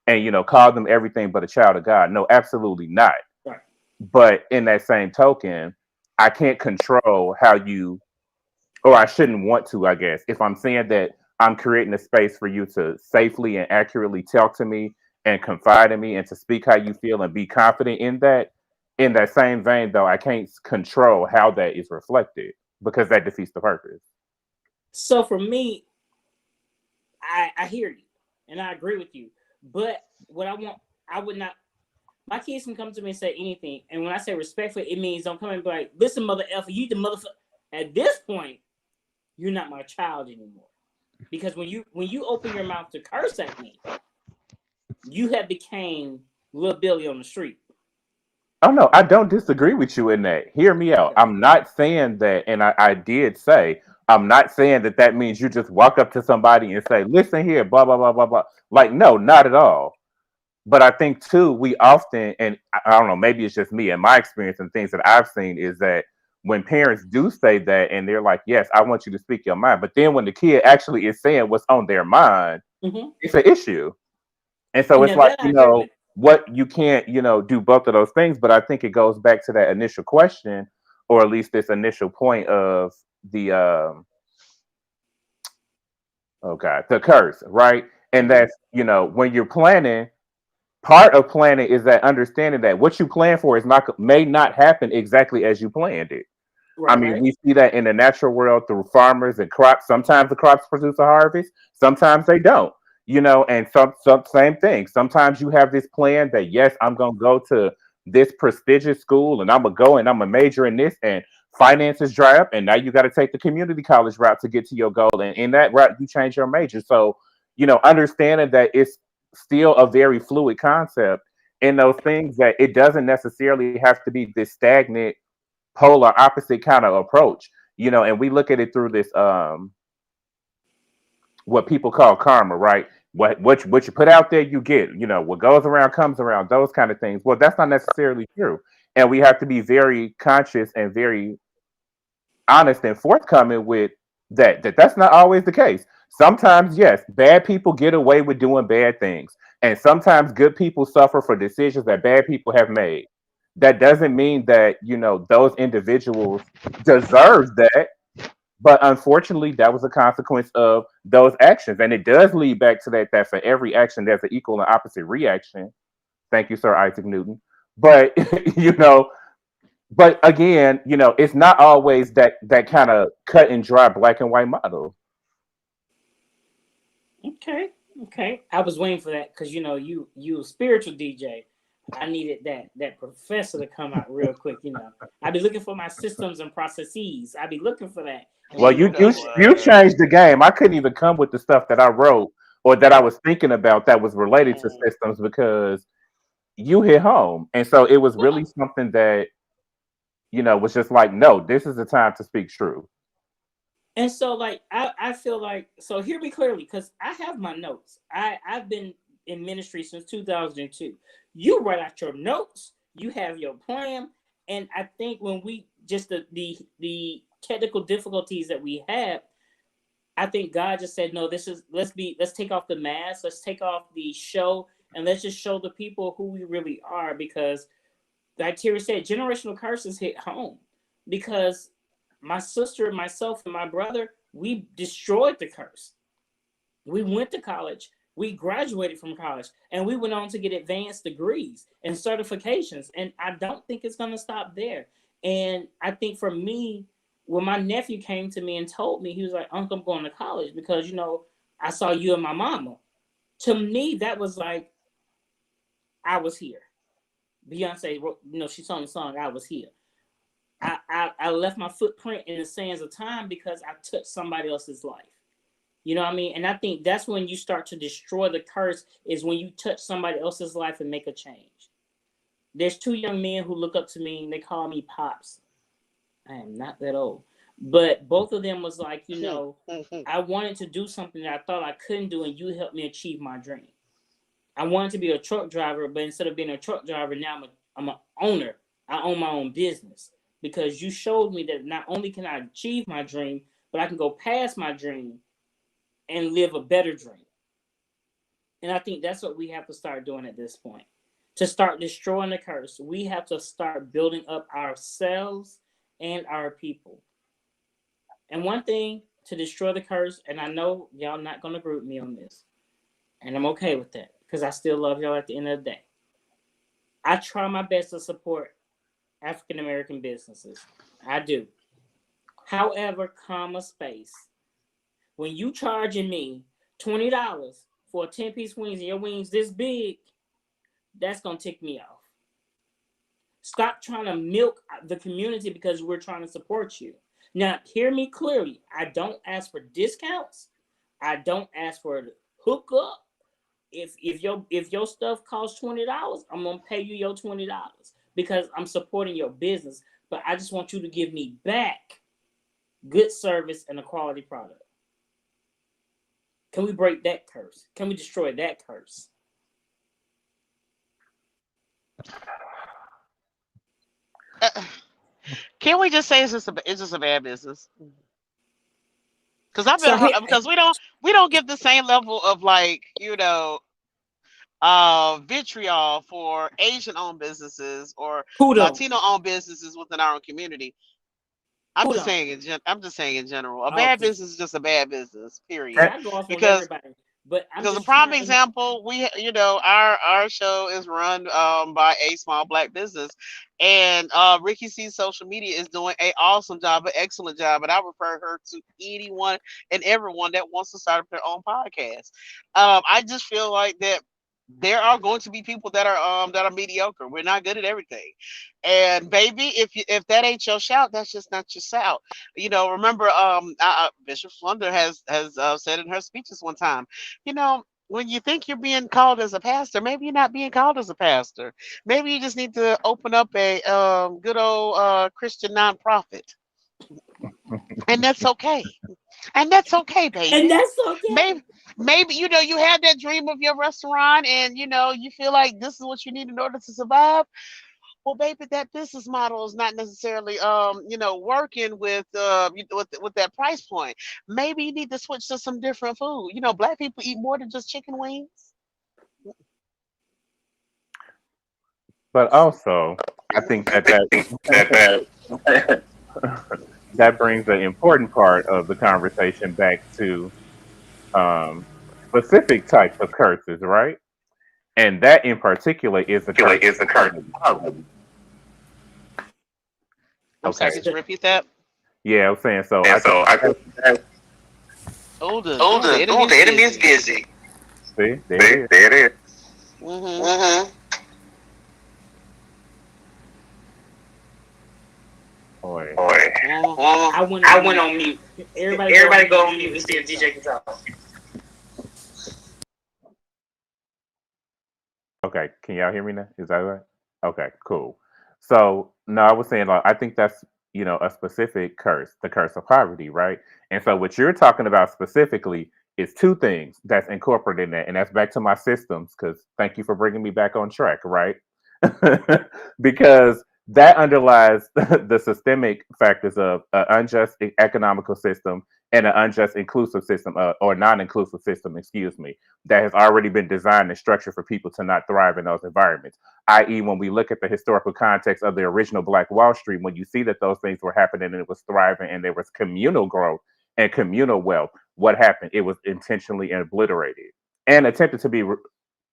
and, call them everything but a child of God. No, absolutely not. Right. But in that same token, I can't control how you, or I shouldn't want to, I guess. If I'm saying that I'm creating a space for you to safely and accurately talk to me and confide in me and to speak how you feel and be confident in that same vein, though, I can't control how that is reflected, because that defeats the purpose. So for me, I hear you and I agree with you. But what I would not. My kids can come to me and say anything, and when I say respectful, it means don't come and be like, "Listen, mother F, you the motherfucker." At this point, you're not my child anymore, because when you open your mouth to curse at me, you have became Lil Billy on the street. Oh no, I don't disagree with you in that. Hear me out. Okay. I'm not saying that, and I did say, I'm not saying that that means you just walk up to somebody and say, "Listen here, blah blah blah blah blah." Like, no, not at all. But I think too, we often, and I don't know, maybe it's just me and my experience and things that I've seen, is that when parents do say that and they're like, "Yes, I want you to speak your mind," but then when the kid actually is saying what's on their mind, Mm-hmm. it's an issue. And so And it's now like, that I agree with. what you can't, do both of those things. But I think it goes back to that initial question, or at least this initial point of the, oh God, the curse, right? And Mm-hmm. that's, when you're planning, part of planning is that understanding that what you plan for may not happen exactly as you planned it. I Right, mean, right. we see that in the natural world through farmers and crops. Sometimes the crops produce a harvest, sometimes they don't. And some same thing. Sometimes you have this plan that, yes, I'm gonna go to this prestigious school and I'm gonna go and I'm gonna major in this, and finances dry up, and now you got to take the community college route to get to your goal. And in that route, you change your major. So, understanding that it's still a very fluid concept in those things, that it doesn't necessarily have to be this stagnant polar opposite kind of approach, and we look at it through this what people call karma, right? What you put out there, you get. What goes around comes around, those kind of things. Well, that's not necessarily true. And we have to be very conscious and very honest and forthcoming with that's not always the case. Sometimes, yes, bad people get away with doing bad things, and sometimes good people suffer for decisions that bad people have made. That doesn't mean that those individuals deserve that, but unfortunately, that was a consequence of those actions, and it does lead back to that for every action, there's an equal and opposite reaction. Thank you, Sir Isaac Newton. But you know, but again, it's not always that kind of cut and dry black and white model. Okay, okay. I was waiting for that because you a spiritual DJ. I needed that professor to come out real quick. I'd be looking for my systems and processes. I'd be looking for that. And Well, when you you you came in, you changed the game. I couldn't even come with the stuff that I wrote or that I was thinking about that was related to mm, systems, because you hit home, and so it was really well, something that was just like, no, this is the time to speak true. and so like I feel like, so hear me clearly because I have my notes. I've been in ministry since 2002. You write out your notes. You have your plan, and I think when we just the technical difficulties that we had, I think God just said, no, let's take off the mask, let's take off the show, and let's just show the people who we really are. Because, like Terry said, generational curses hit home. Because my sister, myself, and my brother, we destroyed the curse. We went to college, we graduated from college, and we went on to get advanced degrees and certifications. And I don't think it's going to stop there. And I think for me, when my nephew came to me and told me, he was like, Uncle, I'm going to college because, I saw you and my mama. To me, that was like, I was here. Beyonce, she sung the song, I was here. I left my footprint in the sands of time because I touched somebody else's life. You know what I mean? And I think that's when you start to destroy the curse, is when you touch somebody else's life and make a change. There's 2 young men who look up to me and they call me Pops. I am not that old. But both of them was like, I wanted to do something that I thought I couldn't do, and you helped me achieve my dream. I wanted to be a truck driver, but instead of being a truck driver, now I'm an owner. I own my own business because you showed me that not only can I achieve my dream, but I can go past my dream and live a better dream. And I think that's what we have to start doing at this point. To start destroying the curse, we have to start building up ourselves and our people. And one thing to destroy the curse, and I know y'all not going to agree with me on this, and I'm okay with that because I still love y'all at the end of the day. I try my best to support African-American businesses. I do. However, space. When you charging me $20 for a 10-piece wings and your wings this big, that's going to tick me off. Stop trying to milk the community because we're trying to support you. Now, hear me clearly. I don't ask for discounts. I don't ask for the hookup. If your stuff costs $20, I'm going to pay you your $20 because I'm supporting your business. But I just want you to give me back good service and a quality product. Can we break that curse? Can we destroy that curse? Can we just say it's just a bad business? Because we don't get the same level of vitriol for Asian-owned businesses or Latino-owned businesses within our own community. I'm just saying in general, a bad business is just a bad business. Period. Because a prime example, our show is run by a small Black business, and Ricky C's social media is doing an awesome job, an excellent job, and I refer her to anyone and everyone that wants to start up their own podcast. I just feel like that there are going to be people that are mediocre. We're not good at everything, and baby, if that ain't your shout, that's just not your shout. Remember, Bishop Flunder has said in her speeches one time, when you think you're being called as a pastor, maybe you're not being called as a pastor. Maybe you just need to open up a good old Christian nonprofit, and that's okay. And that's okay, baby. And that's okay. Maybe you had that dream of your restaurant, and you feel like this is what you need in order to survive. Well, baby, that business model is not necessarily working with that price point. Maybe you need to switch to some different food. Black people eat more than just chicken wings. But also, I think that that brings the important part of the conversation back to specific types of curses, right? And that in particular is the curse. I'm sorry, could you repeat that? Yeah, I was saying so. The enemy is busy. See, there it is. Mm-hmm. Boy. I went on mute. Everybody go on mute and see if DJ can talk. Okay, can y'all hear me now? Is that right? Okay, cool. So no, I was saying I think that's a specific curse, the curse of poverty, right? And so what you're talking about specifically is 2 things that's incorporated in that, and that's back to my systems, because thank you for bringing me back on track, right? Because that underlies the systemic factors of an unjust economical system and an unjust inclusive system, or non-inclusive system, excuse me, that has already been designed and structured for people to not thrive in those environments. I.e., when we look at the historical context of the original Black Wall Street, when you see that those things were happening and it was thriving and there was communal growth and communal wealth, what happened? It was intentionally obliterated and attempted to be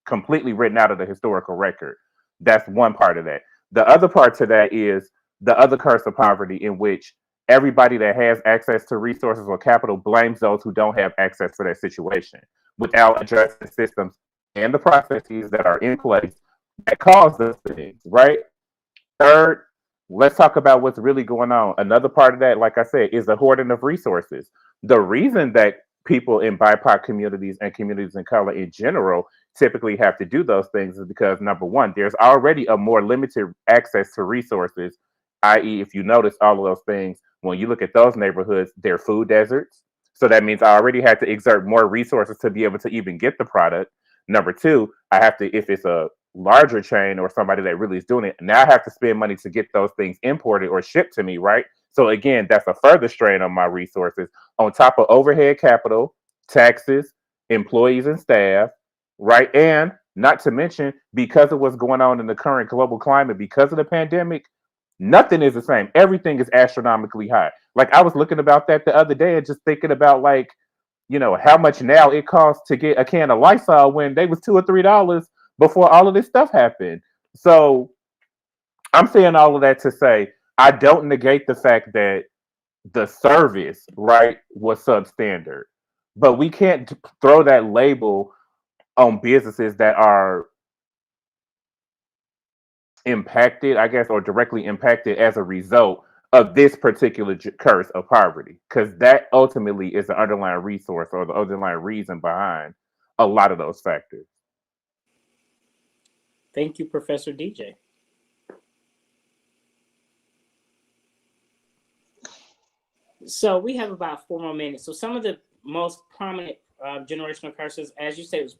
completely written out of the historical record. That's one part of that. The other part to that is the other curse of poverty, in which everybody that has access to resources or capital blames those who don't have access for that situation without addressing the systems and the processes that are in place that cause those things, right? Third, let's talk about what's really going on. Another part of that, like I said, is the hoarding of resources. The reason that people in BIPOC communities and communities in color in general typically have to do those things is because, number one, there's already a more limited access to resources, i.e., if you notice all of those things, when you look at those neighborhoods, they're food deserts. So that means I already had to exert more resources to be able to even get the product. Number two, I have to, if it's a larger chain or somebody that really is doing it, now I have to spend money to get those things imported or shipped to me, right? So again, that's a further strain on my resources on top of overhead capital, taxes, employees and staff, right? And not to mention, because of what's going on in the current global climate, because of the pandemic, nothing is the same. Everything is astronomically high. Like I was looking about that the other day and just thinking about like, how much now it costs to get a can of Lysol when they was $2 or $3 before all of this stuff happened. So I'm saying all of that to say I don't negate the fact that the service, right, was substandard, but we can't throw that label on businesses that are impacted, I guess, or directly impacted as a result of this particular curse of poverty, because that ultimately is the underlying resource or the underlying reason behind a lot of those factors. Thank you, Professor DJ. So we have about 4 more minutes. So some of the most prominent generational curses, as you said, was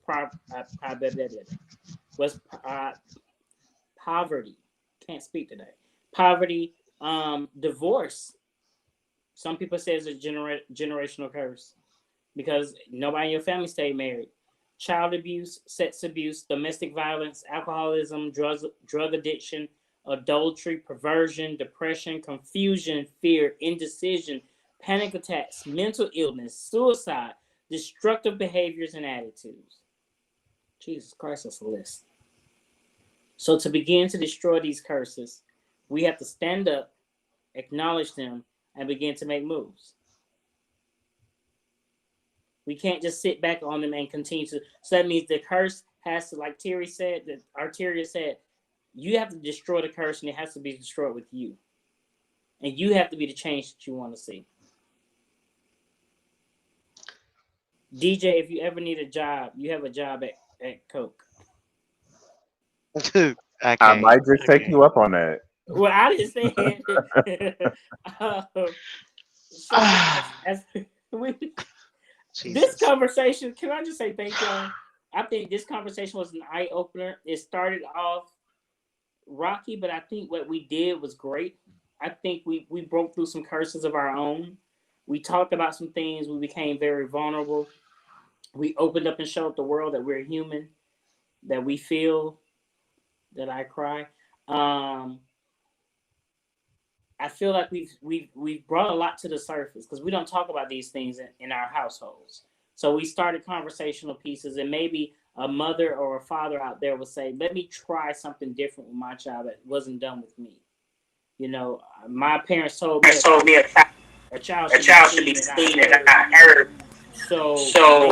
poverty. Can't speak today. Poverty, divorce. Some people say it's a generational curse because nobody in your family stayed married. Child abuse, sex abuse, domestic violence, alcoholism, drug addiction, adultery, perversion, depression, confusion, fear, indecision, panic attacks, mental illness, suicide, destructive behaviors and attitudes. Jesus Christ, that's a list. So to begin to destroy these curses, we have to stand up, acknowledge them, and begin to make moves. We can't just sit back on them and continue to. So that means the curse has to, like Terry said, that Arteria said, you have to destroy the curse and it has to be destroyed with you. And you have to be the change that you want to see. DJ, if you ever need a job, you have a job at Coke. I might just take you up on that. Well, I didn't say it. This conversation, can I just say thank y'all? I think this conversation was an eye opener. It started off rocky, but I think what we did was great. I think we broke through some curses of our own. We talked about some things. We became very vulnerable. We opened up and showed the world that we're human, that we feel, that I cry. I feel like we've brought a lot to the surface because we don't talk about these things in our households. So we started conversational pieces, and maybe a mother or a father out there would say, let me try something different with my child that wasn't done with me. My parents told me a child should be seen and not heard. So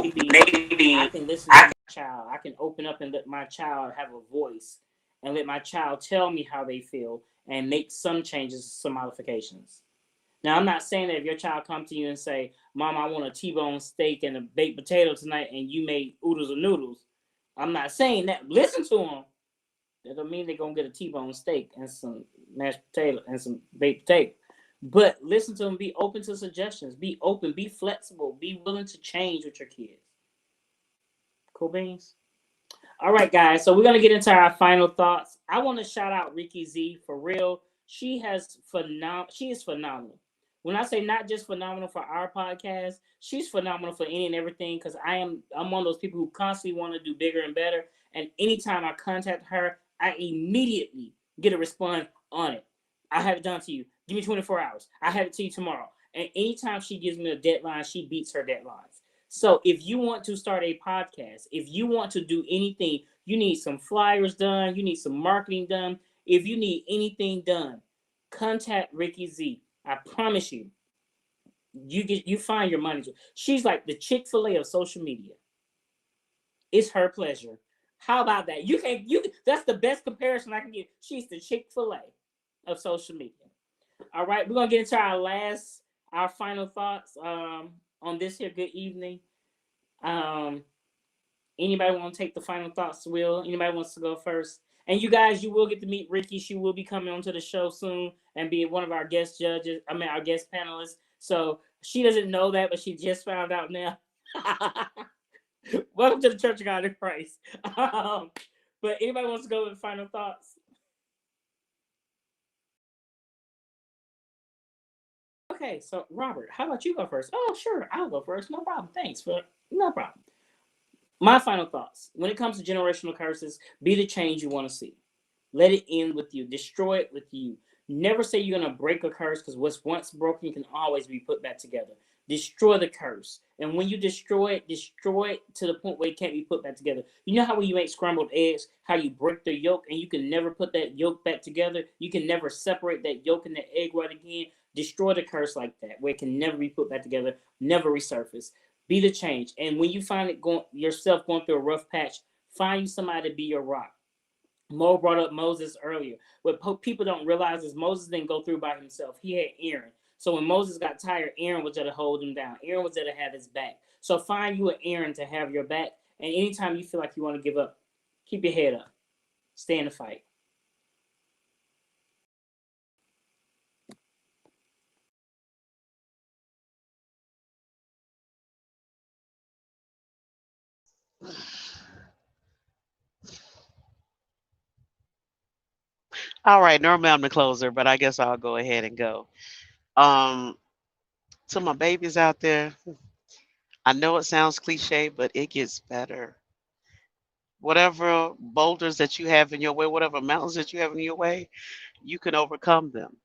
maybe I can listen to my child. I can open up and let my child have a voice and let my child tell me how they feel and make some changes, some modifications. Now, I'm not saying that if your child comes to you and say, Mom, I want a T-bone steak and a baked potato tonight, and you made oodles of noodles. I'm not saying that. Listen to them. That don't mean they're going to get a T-bone steak and some mashed potato and some baked potato. But listen to them. Be open to suggestions. Be open. Be flexible. Be willing to change with your kids. Cool beans? All right, guys. So we're going to get into our final thoughts. I want to shout out Ricky Z for real. She is phenomenal. When I say not just phenomenal for our podcast, she's phenomenal for any and everything. Because I'm one of those people who constantly want to do bigger and better. And anytime I contact her, I immediately get a response on it. I have it done to you. Give me 24 hours. I have it to you tomorrow. And anytime she gives me a deadline, she beats her deadlines. So if you want to start a podcast, if you want to do anything, you need some flyers done, you need some marketing done. If you need anything done, contact Ricky Z. I promise you, you find your money. She's like the Chick-fil-A of social media. It's her pleasure. How about that? You that's the best comparison I can give. She's the Chick-fil-A of social media. All right, we're gonna get into our final thoughts on this here good evening. Um Anybody want to take the final thoughts, Will? Anybody wants to go first? And you guys, you will get to meet Ricky. She will be coming onto the show soon and be one of our guest judges. I mean, our guest panelists. So she doesn't know that, but she just found out now. Welcome to the Church of God in Christ. But anybody wants to go with final thoughts? Okay, so Robert, how about you go first? Oh, sure, I'll go first. No problem. Thanks for no problem. My final thoughts. When it comes to generational curses, be the change you want to see. Let it end with you. Destroy it with you. Never say you're going to break a curse, because what's once broken can always be put back together. Destroy the curse. And when you destroy it to the point where it can't be put back together. You know how when you make scrambled eggs, how you break the yolk and you can never put that yolk back together? You can never separate that yolk and the egg white again. Destroy the curse like that, where it can never be put back together, never resurface. Be the change. And when you find yourself going through a rough patch, find somebody to be your rock. Mo brought up Moses earlier. What people don't realize is Moses didn't go through by himself. He had Aaron. So when Moses got tired, Aaron was there to hold him down. Aaron was there to have his back. So find you an Aaron to have your back. And anytime you feel like you want to give up, keep your head up. Stay in the fight. All right, normally I'm the closer, but I guess I'll go ahead and go. Um, to my babies out there, I know it sounds cliche, but it gets better. Whatever boulders that you have in your way, whatever mountains that you have in your way, you can overcome them.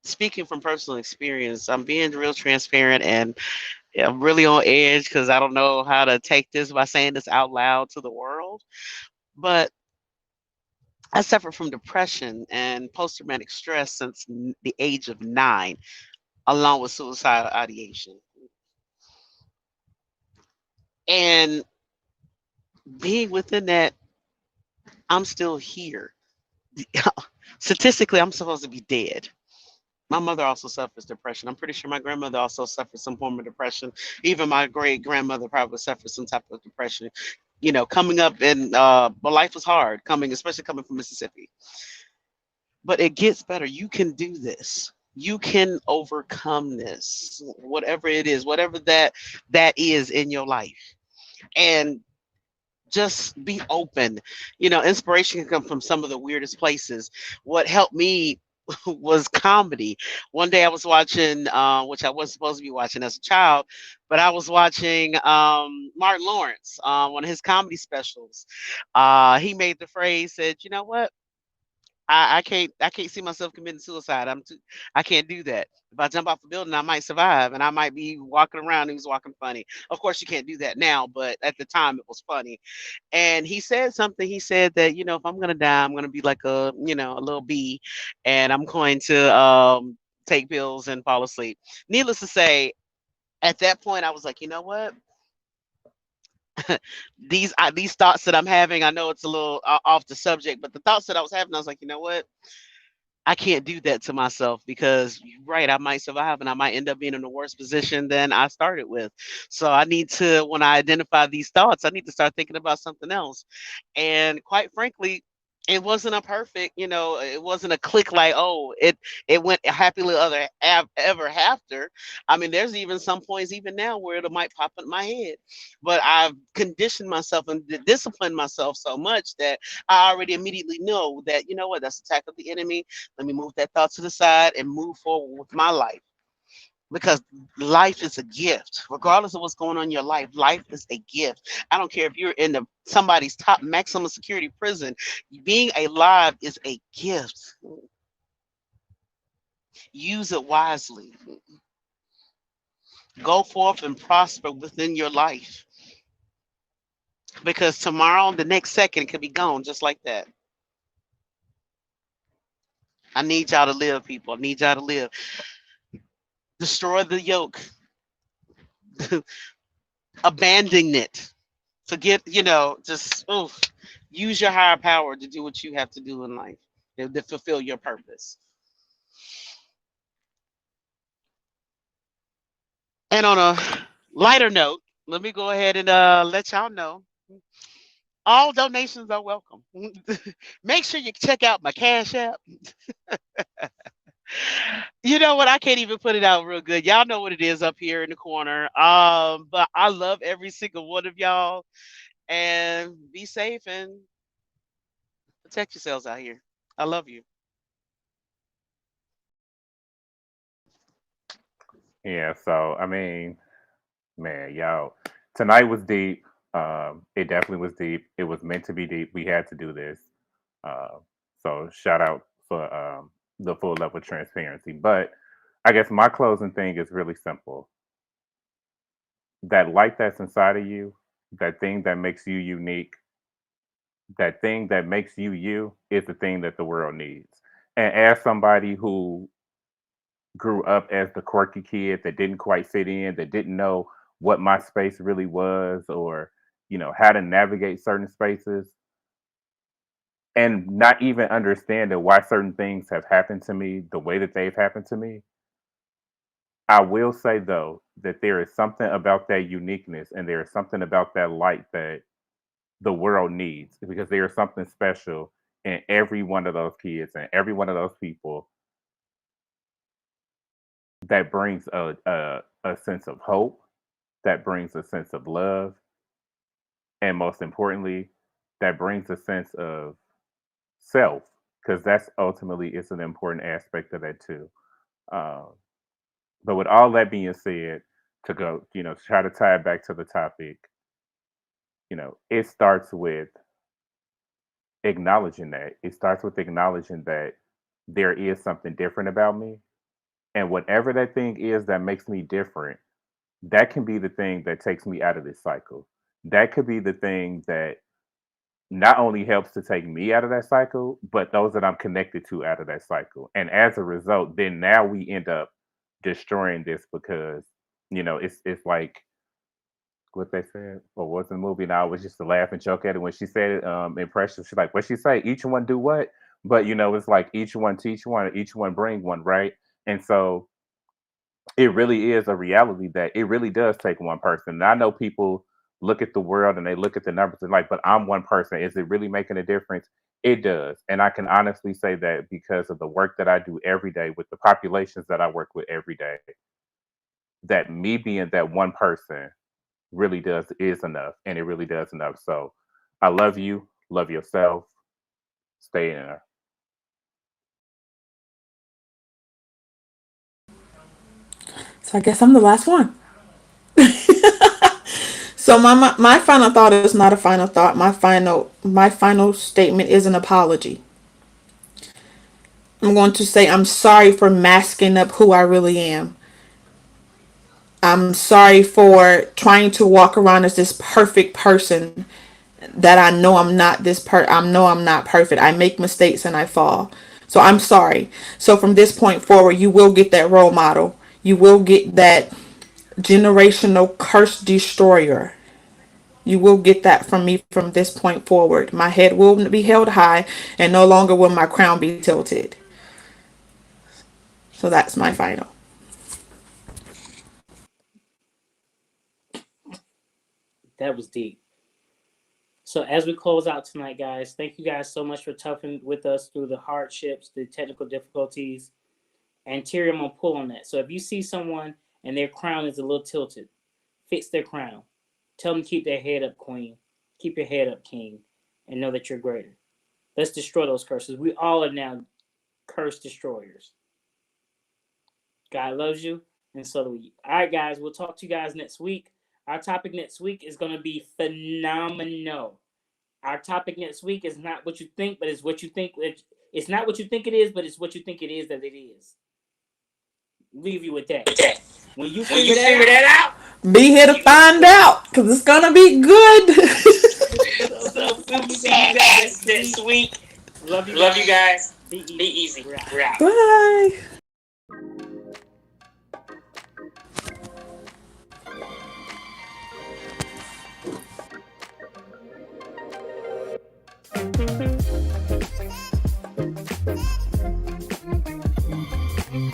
Speaking from personal experience, I'm being real transparent, and I'm really on edge because I don't know how to take this by saying this out loud to the world. But I suffer from depression and post traumatic stress since the age of 9, along with suicidal ideation. And being within that, I'm still here. Statistically, I'm supposed to be dead. My mother also suffers depression. I'm pretty sure my grandmother also suffered some form of depression. Even my great grandmother probably suffered some type of depression. You know, coming up in, but life was hard coming, especially coming from Mississippi. But it gets better. You can do this. You can overcome this, whatever it is, whatever that is in your life. And just be open. You know, inspiration can come from some of the weirdest places. What helped me was comedy. One day I was watching, which I wasn't supposed to be watching as a child, but I was watching Martin Lawrence, one of his comedy specials. He made the phrase, said, "You know what? I can't see myself committing suicide. I can't do that. If I jump off a building, I might survive, and I might be walking around." He was walking funny. Of course, you can't do that now, but at the time it was funny. And he said something. He said that, if I'm gonna die, I'm gonna be like a little bee, and I'm going to take pills and fall asleep. Needless to say, at that point, I was like, you know what? These thoughts that I'm having, I know it's a little off the subject, but the thoughts that I was having, I was like, you know what? I can't do that to myself because you're right, I might survive and I might end up being in a worse position than I started with. So I need to, when I identify these thoughts, I need to start thinking about something else. And quite frankly, It wasn't a perfect, it wasn't a click like, oh, it went happily ever after. I mean, there's even some points even now where it might pop in my head, but I've conditioned myself and disciplined myself so much that I already immediately know that, you know what, that's attack of the enemy. Let me move that thought to the side and move forward with my life, because life is a gift regardless of what's going on in your life is a gift. I don't care if you're in somebody's top maximum security prison. Being alive is a gift. Use it wisely. Go forth and prosper within your life, because tomorrow, the next second, it could be gone just like that. I need y'all to live, people. I need y'all to live. Destroy the yoke. Abandon it. Forget, just use your higher power to do what you have to do in life, to fulfill your purpose. And on a lighter note, let me go ahead and let y'all know all donations are welcome. Make sure you check out my Cash App. You know what? I can't even put it out real good. Y'all know what it is up here in the corner. But I love every single one of y'all, and be safe and protect yourselves out here. I love you. Yeah, so I mean, man, y'all, tonight was deep. It definitely was deep. It was meant to be deep. We had to do this. Uh, so shout out for the full level of transparency. But I guess my closing thing is really simple. That light that's inside of you, that thing that makes you unique, that thing that makes you you is the thing that the world needs. And as somebody who grew up as the quirky kid that didn't quite fit in, that didn't know what my space really was, or how to navigate certain spaces, and not even understanding why certain things have happened to me the way that they've happened to me. I will say though that there is something about that uniqueness, and there is something about that light that the world needs, because there is something special in every one of those kids and every one of those people that brings a sense of hope, that brings a sense of love, and most importantly, that brings a sense of self, because that's ultimately it's an important aspect of that too. Um, but with all that being said, to go, try to tie it back to the topic, it starts with acknowledging that. It starts with acknowledging that there is something different about me, and whatever that thing is that makes me different, that can be the thing that takes me out of this cycle. That could be the thing that not only helps to take me out of that cycle, but those that I'm connected to out of that cycle. And as a result, then now we end up destroying this, because it's like what they said, or what's the movie now, was just to laugh and joke at it when she said it, impression. She's like, what she say? Each one do what? But it's like each one teach one, each one bring one, right? And so it really is a reality that it really does take one person. And I know people look at the world and they look at the numbers and like, but I'm one person. Is it really making a difference? It does. And I can honestly say that because of the work that I do every day with the populations that I work with every day, that me being that one person really is enough. And it really does enough. So I love you. Love yourself. Stay in there. So I guess I'm the last one. So my final thought is not a final thought. My final statement is an apology. I'm going to say I'm sorry for masking up who I really am. I'm sorry for trying to walk around as this perfect person that I know I'm not I know I'm not perfect. I make mistakes and I fall. So I'm sorry. So from this point forward, you will get that role model. You will get that generational curse destroyer. You will get that from me from this point forward. My head will be held high, and no longer will my crown be tilted. So that's my final. That was deep. So as we close out tonight, guys, thank you guys so much for toughing with us through the hardships, the technical difficulties. And Terry, I'm gonna pull on that. So if you see someone and their crown is a little tilted, fix their crown. Tell them to keep their head up, queen. Keep your head up, king, and know that you're greater. Let's destroy those curses. We all are now curse destroyers. God loves you, and so do we. All right, guys, we'll talk to you guys next week. Our topic next week is going to be phenomenal. Our topic next week is not what you think, but it's what you think. It's not what you think it is, but it's what you think it is that it is. Leave you with that. When you figure that out, be here to find out, because it's going to be good. so we'll see you guys next week. Love you guys. Be easy. We're out. Bye.